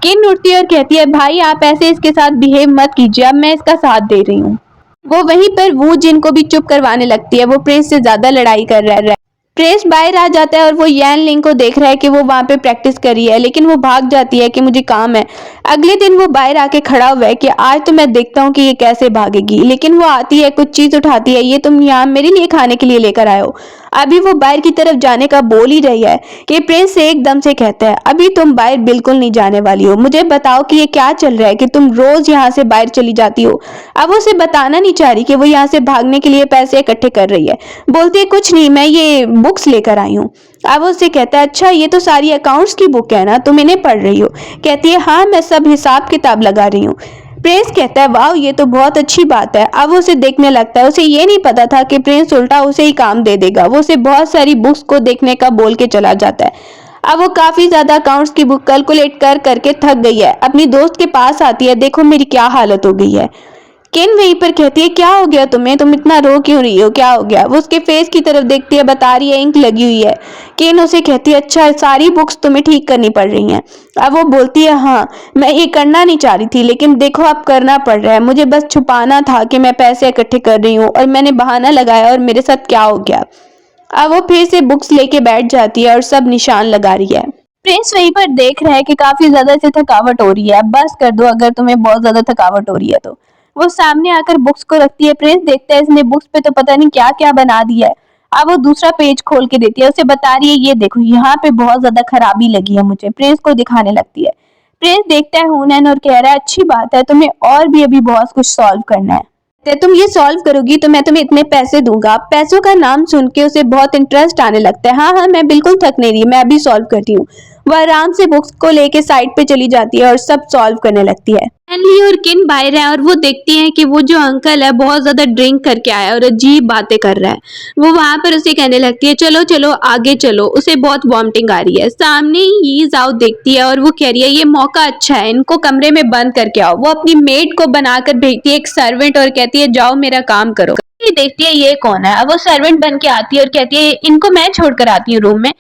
किन उठती है और कहती है भाई आप ऐसे इसके साथ बिहेव मत कीजिए, अब मैं इसका साथ दे रही हूँ। वो वहीं पर वो जिनको भी चुप करवाने लगती है। वो प्रिंस से ज्यादा लड़ाई कर रहा है। प्रिंस बाहर आ जाता है और वो यान लिंग को देख रहा है कि वो वहां पे प्रैक्टिस कर रही है लेकिन वो भाग जाती है कि मुझे काम है। अगले दिन वो बाहर आके खड़ा हुआ है कि आज तो मैं देखता हूँ कि ये कैसे भागेगी, लेकिन वो आती है कुछ चीज उठाती है, ये तुम यहाँ मेरे लिए खाने के लिए लेकर आए हो। अभी वो बाहर की तरफ जाने का बोल ही रही है कि प्रिंस एकदम से कहता है, अभी तुम बाहर बिल्कुल नहीं जाने वाली हो, मुझे बताओ कि ये क्या चल रहा है कि तुम रोज यहाँ से बाहर चली जाती हो। अब वो उसे बताना नहीं चाह रही कि वो यहाँ से भागने के लिए पैसे इकट्ठे कर रही है। बोलती है कुछ नहीं, मैं ये बुक्स लेकर आई हूँ। अब उससे कहता है, अच्छा ये तो सारी अकाउंट्स की बुक है ना, तुम इन्हें पढ़ रही हो। कहती है हाँ, मैं सब हिसाब किताब लगा रही हूँ। प्रिंस कहता है वाह, ये तो बहुत अच्छी बात है। अब वो उसे देखने लगता है। उसे ये नहीं पता था कि प्रिंस उल्टा उसे ही काम दे देगा। वो उसे बहुत सारी बुक्स को देखने का बोल के चला जाता है। अब वो काफी ज्यादा अकाउंट्स की बुक कैलकुलेट कर करके थक गई है। अपनी दोस्त के पास आती है, देखो मेरी क्या हालत हो गई है। किन वहीं पर कहती है, क्या हो गया तुम्हें, तुम इतना रो क्यों रही हो, क्या हो गया। वो उसके फेस की तरफ देखती है, बता रही है इंक लगी हुई है। किन उसे कहती है, अच्छा सारी बुक्स तुम्हें ठीक करनी पड़ रही हैं। अब वो बोलती है हाँ, मैं ये करना नहीं चाह रही थी, लेकिन देखो अब करना पड़ रहा है। मुझे बस छुपाना था कि मैं पैसे इकट्ठे कर रही हूँ और मैंने बहाना लगाया और मेरे साथ क्या हो गया। अब वो फिर से बुक्स लेके बैठ जाती है और सब निशान लगा रही है। प्रिंस वहीं पर देख रहा है कि काफी ज्यादा से थकावट हो रही है। बस कर दो अगर तुम्हें बहुत ज्यादा थकावट हो रही है तो। वो सामने आकर बुक्स को रखती है। प्रिंस देखता है इसने बुक्स पे तो पता नहीं क्या क्या बना दिया है। अब वो दूसरा पेज खोल के देती है, उसे बता रही है ये देखो यहाँ पे बहुत ज्यादा खराबी लगी है मुझे। प्रिंस को दिखाने लगती है। प्रिंस देखता है हुनैन और कह रहा है अच्छी बात है, तुम्हें और भी अभी बहुत कुछ सॉल्व करना है। तुम ये सॉल्व करोगी तो मैं तुम्हें इतने पैसे दूंगा। पैसों का नाम सुन के उसे बहुत इंटरेस्ट आने लगता है। हाँ हाँ, मैं बिल्कुल थक नहीं रही, मैं अभी सॉल्व करती हूँ। वह आराम से बुक्स को लेके साइड पे चली जाती है और सब सॉल्व करने लगती है। एनली और किन बाहर है और वो देखती हैं कि वो जो अंकल है बहुत ज्यादा ड्रिंक करके आया है और अजीब बातें कर रहा है। वो वहां पर उसे कहने लगती है चलो चलो आगे चलो। उसे बहुत वॉमिटिंग आ रही है। सामने ही जाओ देखती है और वो कह रही है ये मौका अच्छा है, इनको कमरे में बंद करके आओ। वो अपनी मेड को बनाकर भेजती है, एक सर्वेंट, और कहती है जाओ मेरा काम करो। ये देखती है ये कौन है। अब वो सर्वेंट बन के आती है और कहती है इनको मैं छोड़कर आती हूँ रूम में।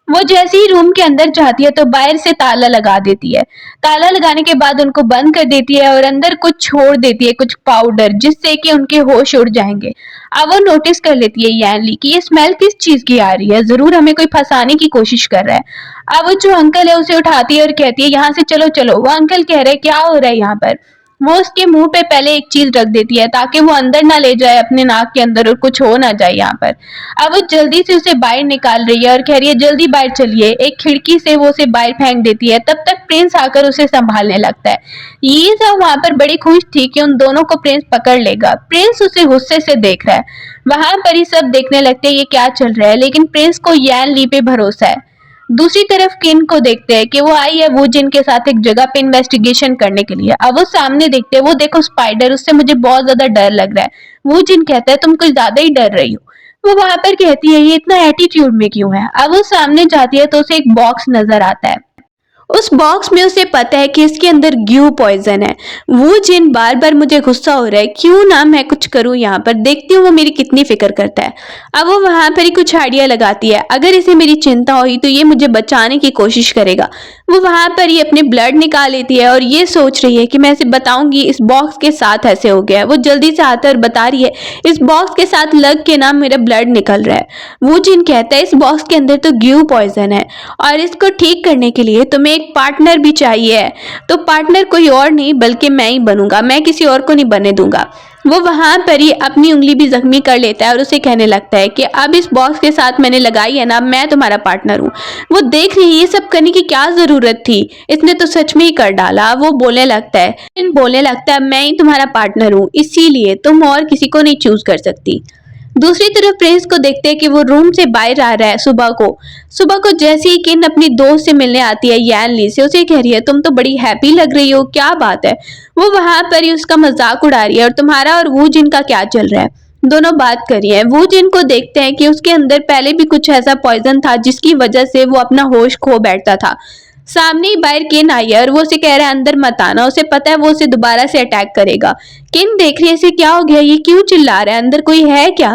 वो जैसे ही रूम के अंदर जाती है तो बाहर से ताला लगा देती है। ताला लगाने के बाद उनको बंद कर देती है और अंदर कुछ छोड़ देती है, कुछ पाउडर, जिससे कि उनके होश उड़ जाएंगे। अब वो नोटिस कर लेती है यानली कि ये स्मेल किस चीज की आ रही है, जरूर हमें कोई फंसाने की कोशिश कर रहा है। अब वो जो अंकल है उसे उठाती है और कहती है यहाँ से चलो चलो। वो अंकल कह रहे हैं क्या हो रहा है यहाँ पर। वो उसके मुंह पे पहले एक चीज रख देती है ताकि वो अंदर ना ले जाए अपने नाक के अंदर और कुछ हो ना जाए यहाँ पर। अब वो जल्दी से उसे बाहर निकाल रही है और कह रही है जल्दी बाहर चलिए। एक खिड़की से वो उसे बाहर फेंक देती है। तब तक प्रिंस आकर उसे संभालने लगता है। ये सब वहां पर बड़ी खुश थी कि उन दोनों को प्रिंस पकड़ लेगा। प्रिंस उसे गुस्से से देख रहा है। वहां पर ही सब देखने लगते हैं ये क्या चल रहा है, लेकिन प्रिंस को यान ली पे भरोसा है। दूसरी तरफ किन को देखते हैं कि वो आई है वूजिन के साथ एक जगह पे इन्वेस्टिगेशन करने के लिए। अब वो सामने देखते हैं, वो देखो स्पाइडर, उससे मुझे बहुत ज्यादा डर लग रहा है। वूजिन कहता है तुम कुछ ज्यादा ही डर रही हो। वो वहां पर कहती है ये इतना एटीट्यूड में क्यों है। अब वो सामने जाती है तो उसे एक बॉक्स नजर आता है। उस बॉक्स में उसे पता है कि इसके अंदर ग्यू पॉइजन है। वो जिन बार बार मुझे गुस्सा हो रहा है, क्यों ना मैं कुछ करूं यहाँ पर, देखती हूँ वो मेरी कितनी फिक्र करता है। अब वो वहां पर ही कुछ आइडिया लगाती है। अगर इसे मेरी चिंता हुई तो ये मुझे बचाने की कोशिश करेगा। वो वहां पर ही अपने ब्लड निकाल लेती है और ये सोच रही है कि मैं इसे बताऊंगी इस बॉक्स के साथ ऐसे हो गया है। वो जल्दी से आता है और बता रही है इस बॉक्स के साथ लग के ना मेरा ब्लड निकल रहा है। वो जिन कहता है इस बॉक्स के अंदर तो ग्यू पॉइजन है और इसको ठीक करने के लिए तुम्हें एक पार्टनर भी चाहिए। तो पार्टनर कोई और नहीं बल्कि मैं ही बनूंगा, मैं किसी और को नहीं बनने दूंगा। वो वहां पर ही अपनी उंगली भी जख्मी कर लेता है और उसे कहने लगता है कि अब इस बॉक्स के साथ मैंने लगाई है ना, मैं तुम्हारा पार्टनर हूँ। वो देख रही है ये सब करने की क्या जरूरत थी, इसने तो सच में ही कर डाला। वो बोलने लगता है मैं ही तुम्हारा पार्टनर हूँ, इसीलिए तुम और किसी को नहीं चूज कर सकती। दूसरी तरफ प्रिंस को देखते हैं कि वो रूम से बाहर आ रहा है। सुबह को जैसे ही किन अपनी दोस्त से मिलने आती है यान ली से, उसे कह रही है तुम तो बड़ी हैप्पी लग रही हो, क्या बात है। वो वहां पर ही उसका मजाक उड़ा रही है और तुम्हारा और वो जिन का क्या चल रहा है। दोनों बात कर रही है। वो जिन को देखते हैं कि उसके अंदर पहले भी कुछ ऐसा पॉइजन था जिसकी वजह से वो अपना होश खो बैठता था। सामने ही बाहर किन आई है और वो उसे कह रहा है अंदर मत आना, उसे पता है वो उसे दोबारा से अटैक करेगा। किन देख रही है इसे क्या हो गया, ये क्यों चिल्ला रहा है, अंदर कोई है क्या।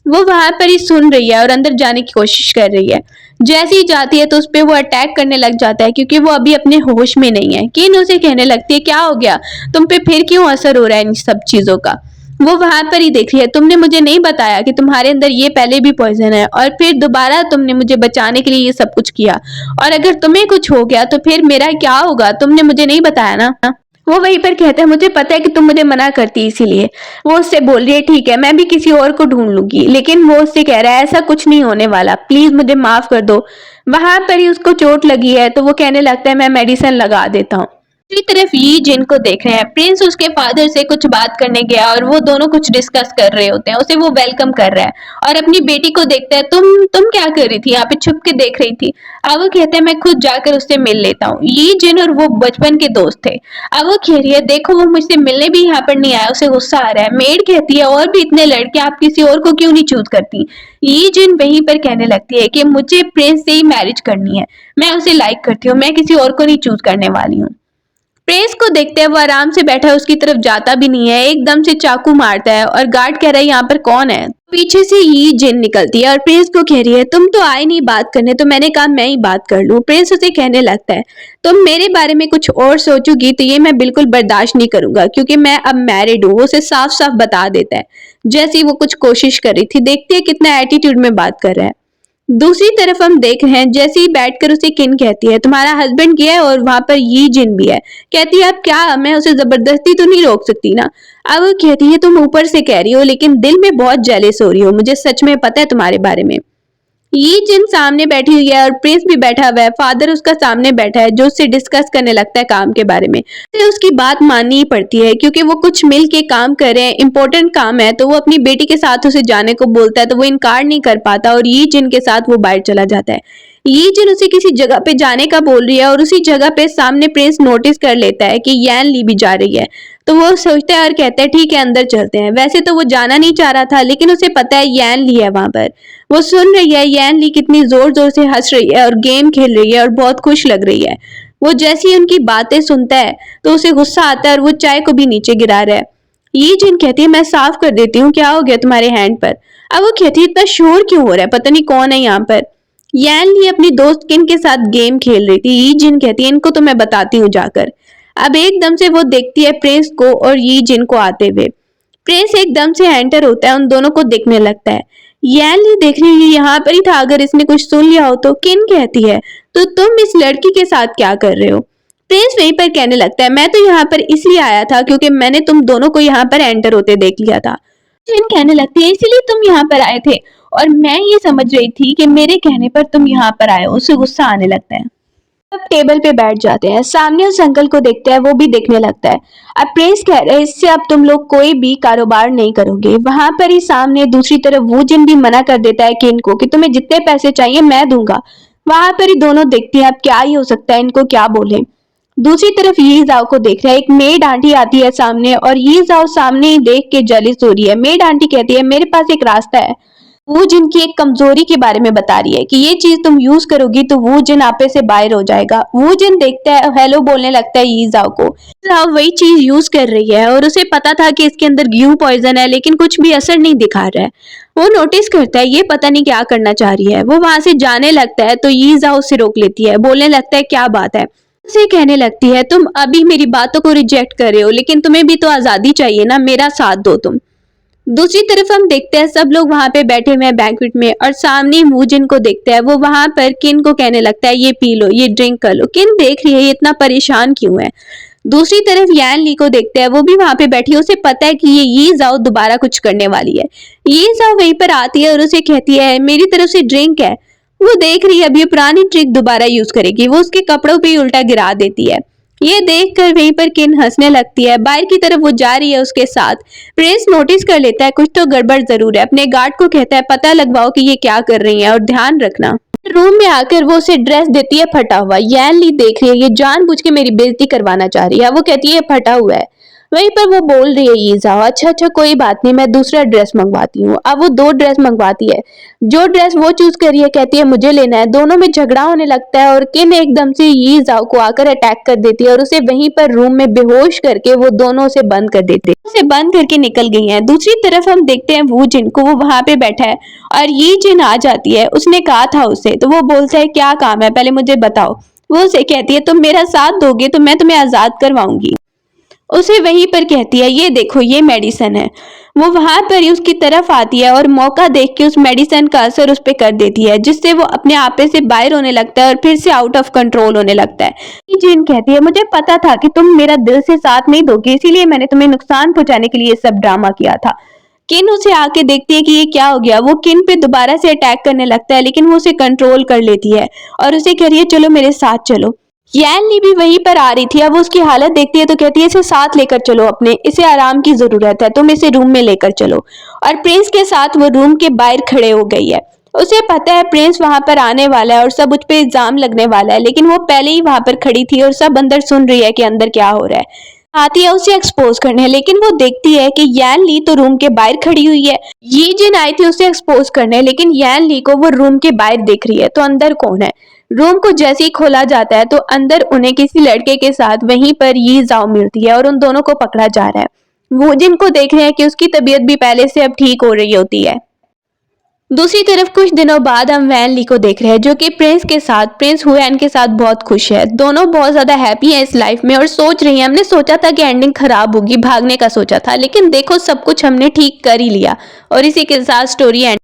वो वहां पर ही सुन रही है और अंदर जाने की कोशिश कर रही है। जैसे ही जाती है तो उस पर वो अटैक करने लग जाता है क्योंकि वो अभी अपने होश में नहीं है। किन उसे कहने लगती है क्या हो गया, तुम पे फिर क्यों असर हो रहा है इन सब चीजों का। वो वहां पर ही देख रही है, तुमने मुझे नहीं बताया कि तुम्हारे अंदर ये पहले भी पॉइजन है और फिर दोबारा तुमने मुझे बचाने के लिए ये सब कुछ किया, और अगर तुम्हें कुछ हो गया तो फिर मेरा क्या होगा, तुमने मुझे नहीं बताया ना। वो वहीं पर कहता है मुझे पता है कि तुम मुझे मना करती, इसीलिए वो उससे बोल रही है ठीक है मैं भी किसी और को ढूंढ लूंगी, लेकिन वो उससे कह रहा है ऐसा कुछ नहीं होने वाला, प्लीज मुझे माफ कर दो। वहां पर ही उसको चोट लगी है तो वो कहने लगता है मैं मेडिसिन लगा देता हूँ। दूसरी तरफ ये जिनको देख रहे हैं, प्रिंस उसके फादर से कुछ बात करने गया और वो दोनों कुछ डिस्कस कर रहे होते हैं, उसे वो वेलकम कर रहा है और अपनी बेटी को देखता है, तुम क्या कर रही थी यहाँ पे, छुप के देख रही थी। अब वो कहता है मैं खुद जाकर उससे मिल लेता हूँ। ये जिन और वो बचपन के दोस्त थे। अब वो कह रही है देखो वो मुझसे मिलने भी यहाँ पर नहीं आया, उसे गुस्सा आ रहा है। मेड कहती है और भी इतने लड़के आप किसी और को क्यों नहीं चूज करती। ये जिन वहीं पर कहने लगती है कि मुझे प्रिंस से ही मैरिज करनी है, मैं उसे लाइक करती हूँ, मैं किसी और को नहीं चूज करने वाली हूँ। प्रेस को देखते हैं वो आराम से बैठा है, उसकी तरफ जाता भी नहीं है, एकदम से चाकू मारता है और गार्ड कह रहा है यहाँ पर कौन है। पीछे से ये जिन निकलती है और प्रेस को कह रही है तुम तो आए नहीं बात करने, तो मैंने कहा मैं ही बात कर लूं। प्रेस उसे कहने लगता है तुम मेरे बारे में कुछ और सोचोगी तो ये मैं बिल्कुल बर्दाश्त नहीं करूंगा, क्योंकि मैं अब मैरिड हूँ। वो उसे साफ साफ बता देता है जैसी वो कुछ कोशिश कर रही थी। देखती है कितना एटीट्यूड में बात कर रहा है। दूसरी तरफ हम देख रहे हैं जैसे ही बैठकर उसे किन कहती है तुम्हारा हस्बैंड गया है और वहां पर ये जिन भी है। कहती है अब क्या मैं उसे जबरदस्ती तो नहीं रोक सकती ना। अब वो कहती है तुम ऊपर से कह रही हो लेकिन दिल में बहुत जेलस हो रही हो, मुझे सच में पता है तुम्हारे बारे में। ये जिन सामने बैठी हुई है और प्रिंस भी बैठा हुआ है, फादर उसका सामने बैठा है जो उससे डिस्कस करने लगता है काम के बारे में। तो उसकी बात माननी ही पड़ती है क्योंकि वो कुछ मिल के काम कर रहे हैं, इंपॉर्टेंट काम है, तो वो अपनी बेटी के साथ उसे जाने को बोलता है तो वो इनकार नहीं कर पाता और ये जिन के साथ वो बाहर चला जाता है। ये जिन उसे किसी जगह पे जाने का बोल रही है और उसी जगह पे सामने प्रिंस नोटिस कर लेता है कि यैन ली भी जा रही है, तो वो सोचता है और कहता है ठीक है अंदर चलते हैं। वैसे तो वो जाना नहीं चाह रहा था लेकिन उसे पता है यैन ली है वहां पर। वो सुन रही है यैन ली कितनी जोर जोर से हंस रही है और गेम खेल रही है और बहुत खुश लग रही है। वो जैसी ही उनकी बातें सुनता है तो उसे गुस्सा आता है और वो चाय को भी नीचे गिरा रहा है। ये जिन कहती है मैं साफ कर देती हूँ, क्या हो गया तुम्हारे हैंड पर। अब वो कहती है इतना शोर क्यों हो रहा है, पता नहीं कौन है यहाँ पर। यैन ली अपनी दोस्त किन के साथ गेम खेल रही थी। ये जिन कहती है इनको तो मैं बताती हूँ जाकर। अब एकदम से वो देखती है प्रिंस को और ये जिन को आते हुए। प्रिंस एकदम से एंटर होता है, उन दोनों को देखने लगता है। यैन ली देख रही है यहाँ पर ही था, अगर इसने कुछ सुन लिया हो तो। किन कहती है तो तुम इस लड़की के साथ क्या कर रहे हो। प्रिंस वहीं पर कहने लगता है मैं तो यहाँ पर इसलिए आया था क्योंकि मैंने तुम दोनों को यहाँ पर एंटर होते देख लिया था। जिन कहने लगती है इसीलिए तुम यहाँ पर आए थे और मैं ये समझ रही थी कि मेरे कहने पर तुम यहाँ पर आए हो। उसे गुस्सा आने लगता है। सब टेबल पे बैठ जाते हैं, सामने उस अंकल को देखते हैं, वो भी देखने लगता है। अब प्रिंस कह रहे हैं इससे अब तुम लोग कोई भी कारोबार नहीं करोगे। वहां पर ही सामने दूसरी तरफ वो जिन भी मना कर देता है किन को कि तुम्हें जितने पैसे चाहिए मैं दूंगा। वहां पर ही दोनों देखती हैं अब क्या ही हो सकता है, इनको क्या बोले। दूसरी तरफ ये जाओ को देख रहा है, एक मेड आंटी आती है सामने और ये जाओ सामने ही देख के जलिस हो रही है। मेड आंटी कहती है मेरे पास एक रास्ता है। वो जिन की एक कमजोरी के बारे में बता रही है कि ये चीज तुम यूज करोगी तो वो जिन आपे से बाहर हो जाएगा। वो जिन देखता है हेलो बोलने लगता है ये जाओ को। जाओ वही चीज यूज कर रही है और उसे पता था कि इसके अंदर ग्यू पॉइजन है लेकिन कुछ भी असर नहीं दिखा रहा है। वो नोटिस करता है ये पता नहीं क्या करना चाह रही है। वो वहां से जाने लगता है तो ये जाओ उसे रोक लेती है, बोलने लगता है क्या बात है। उसे कहने लगती है तुम अभी मेरी बातों को रिजेक्ट कर रहे हो लेकिन तुम्हें भी तो आजादी चाहिए ना, मेरा साथ दो तुम। दूसरी तरफ हम देखते हैं सब लोग वहां पे बैठे हुए हैं बैंक्वेट में और सामने मूजिन को देखते हैं। वो वहां पर किन को कहने लगता है ये पी लो, ये ड्रिंक कर लो। किन देख रही है ये इतना परेशान क्यों है। दूसरी तरफ यान ली को देखते हैं, वो भी वहां पे बैठी है। उसे पता है कि ये जाओ दोबारा कुछ करने वाली है। ये जाओ वहीं पर आती है और उसे कहती है मेरी तरफ से ड्रिंक है। वो देख रही है अब ये पुरानी ट्रिक दोबारा यूज करेगी। वो उसके कपड़ों पे उल्टा गिरा देती है। ये देखकर वहीं पर किन हंसने लगती है। बाहर की तरफ वो जा रही है उसके साथ। प्रिंस नोटिस कर लेता है कुछ तो गड़बड़ जरूर है। अपने गार्ड को कहता है पता लगवाओ कि ये क्या कर रही है और ध्यान रखना। रूम में आकर वो उसे ड्रेस देती है फटा हुआ। यैन ली देख रही है ये जानबूझ के मेरी बेइज्जती करवाना चाह रही है। वो कहती है फटा हुआ है। वहीं पर वो बोल रही है ये जाओ अच्छा अच्छा कोई बात नहीं मैं दूसरा ड्रेस मंगवाती हूँ। अब वो 2 ड्रेस मंगवाती है। जो ड्रेस वो चूज करी है कहती है मुझे लेना है। दोनों में झगड़ा होने लगता है और किन एकदम से ये जाओ को आकर अटैक कर देती है और उसे वहीं पर रूम में बेहोश करके वो दोनों उसे बंद कर देते हैं। उसे बंद करके निकल गई हैं। दूसरी तरफ हम देखते हैं वो जिन को, वो वहां पे बैठा है और ये जिन आ जाती है। उसने कहा था उसे, तो वो बोलता है क्या काम है पहले मुझे बताओ। वो उसे कहती है तुम मेरा साथ दोगे तो मैं तुम्हें आजाद करवाऊंगी। उसे वहीं पर कहती है ये देखो ये मेडिसिन है। वो वहां पर ही उसकी तरफ आती है और मौका देख के उस मेडिसिन का असर उस पे कर देती है, जिससे वो अपने आपे से बाहर होने लगता है और फिर से आउट ऑफ कंट्रोल होने लगता है। जिन कहती है मुझे पता था कि तुम मेरा दिल से साथ नहीं दोगे, इसीलिए मैंने तुम्हें नुकसान पहुंचाने के लिए ये सब ड्रामा किया था। किन उसे आके देखती है कि ये क्या हो गया। वो किन पे दोबारा से अटैक करने लगता है, लेकिन वो उसे कंट्रोल कर लेती है और उसे कह रही है चलो मेरे साथ चलो। यैन ली भी वहीं पर आ रही थी। अब वो उसकी हालत देखती है तो कहती है इसे साथ लेकर चलो अपने, इसे आराम की जरूरत है, तुम इसे रूम में लेकर चलो। और प्रिंस के साथ वो रूम के बाहर खड़े हो गई है। उसे पता है प्रिंस वहां पर आने वाला है और सब उस पे इल्जाम लगने वाला है, लेकिन वो पहले ही वहां पर खड़ी थी और सब अंदर सुन रही है कि अंदर क्या हो रहा है। आती है उसे एक्सपोज करने, लेकिन वो देखती है कि यैन ली तो रूम के बाहर खड़ी हुई है। ये जिन आई थी उसे एक्सपोज करने, लेकिन यैन ली को वो रूम के बाहर देख रही है, तो अंदर कौन है। रूम को जैसे ही खोला जाता है तो अंदर उन्हें किसी लड़के के साथ वहीं पर ये जाओ मिलती है और उन दोनों को पकड़ा जा रहा है। वो जिनको देख रहे हैं कि उसकी तबीयत भी पहले से अब ठीक हो रही होती है। दूसरी तरफ कुछ दिनों बाद हम वैन ली को देख रहे हैं, जो कि प्रिंस हुएन के साथ बहुत खुश है। दोनों बहुत ज्यादा हैप्पी हैं इस लाइफ में और सोच रही हैं हमने सोचा था कि एंडिंग खराब होगी, भागने का सोचा था, लेकिन देखो सब कुछ हमने ठीक कर ही लिया। और इसी के साथ स्टोरी एंड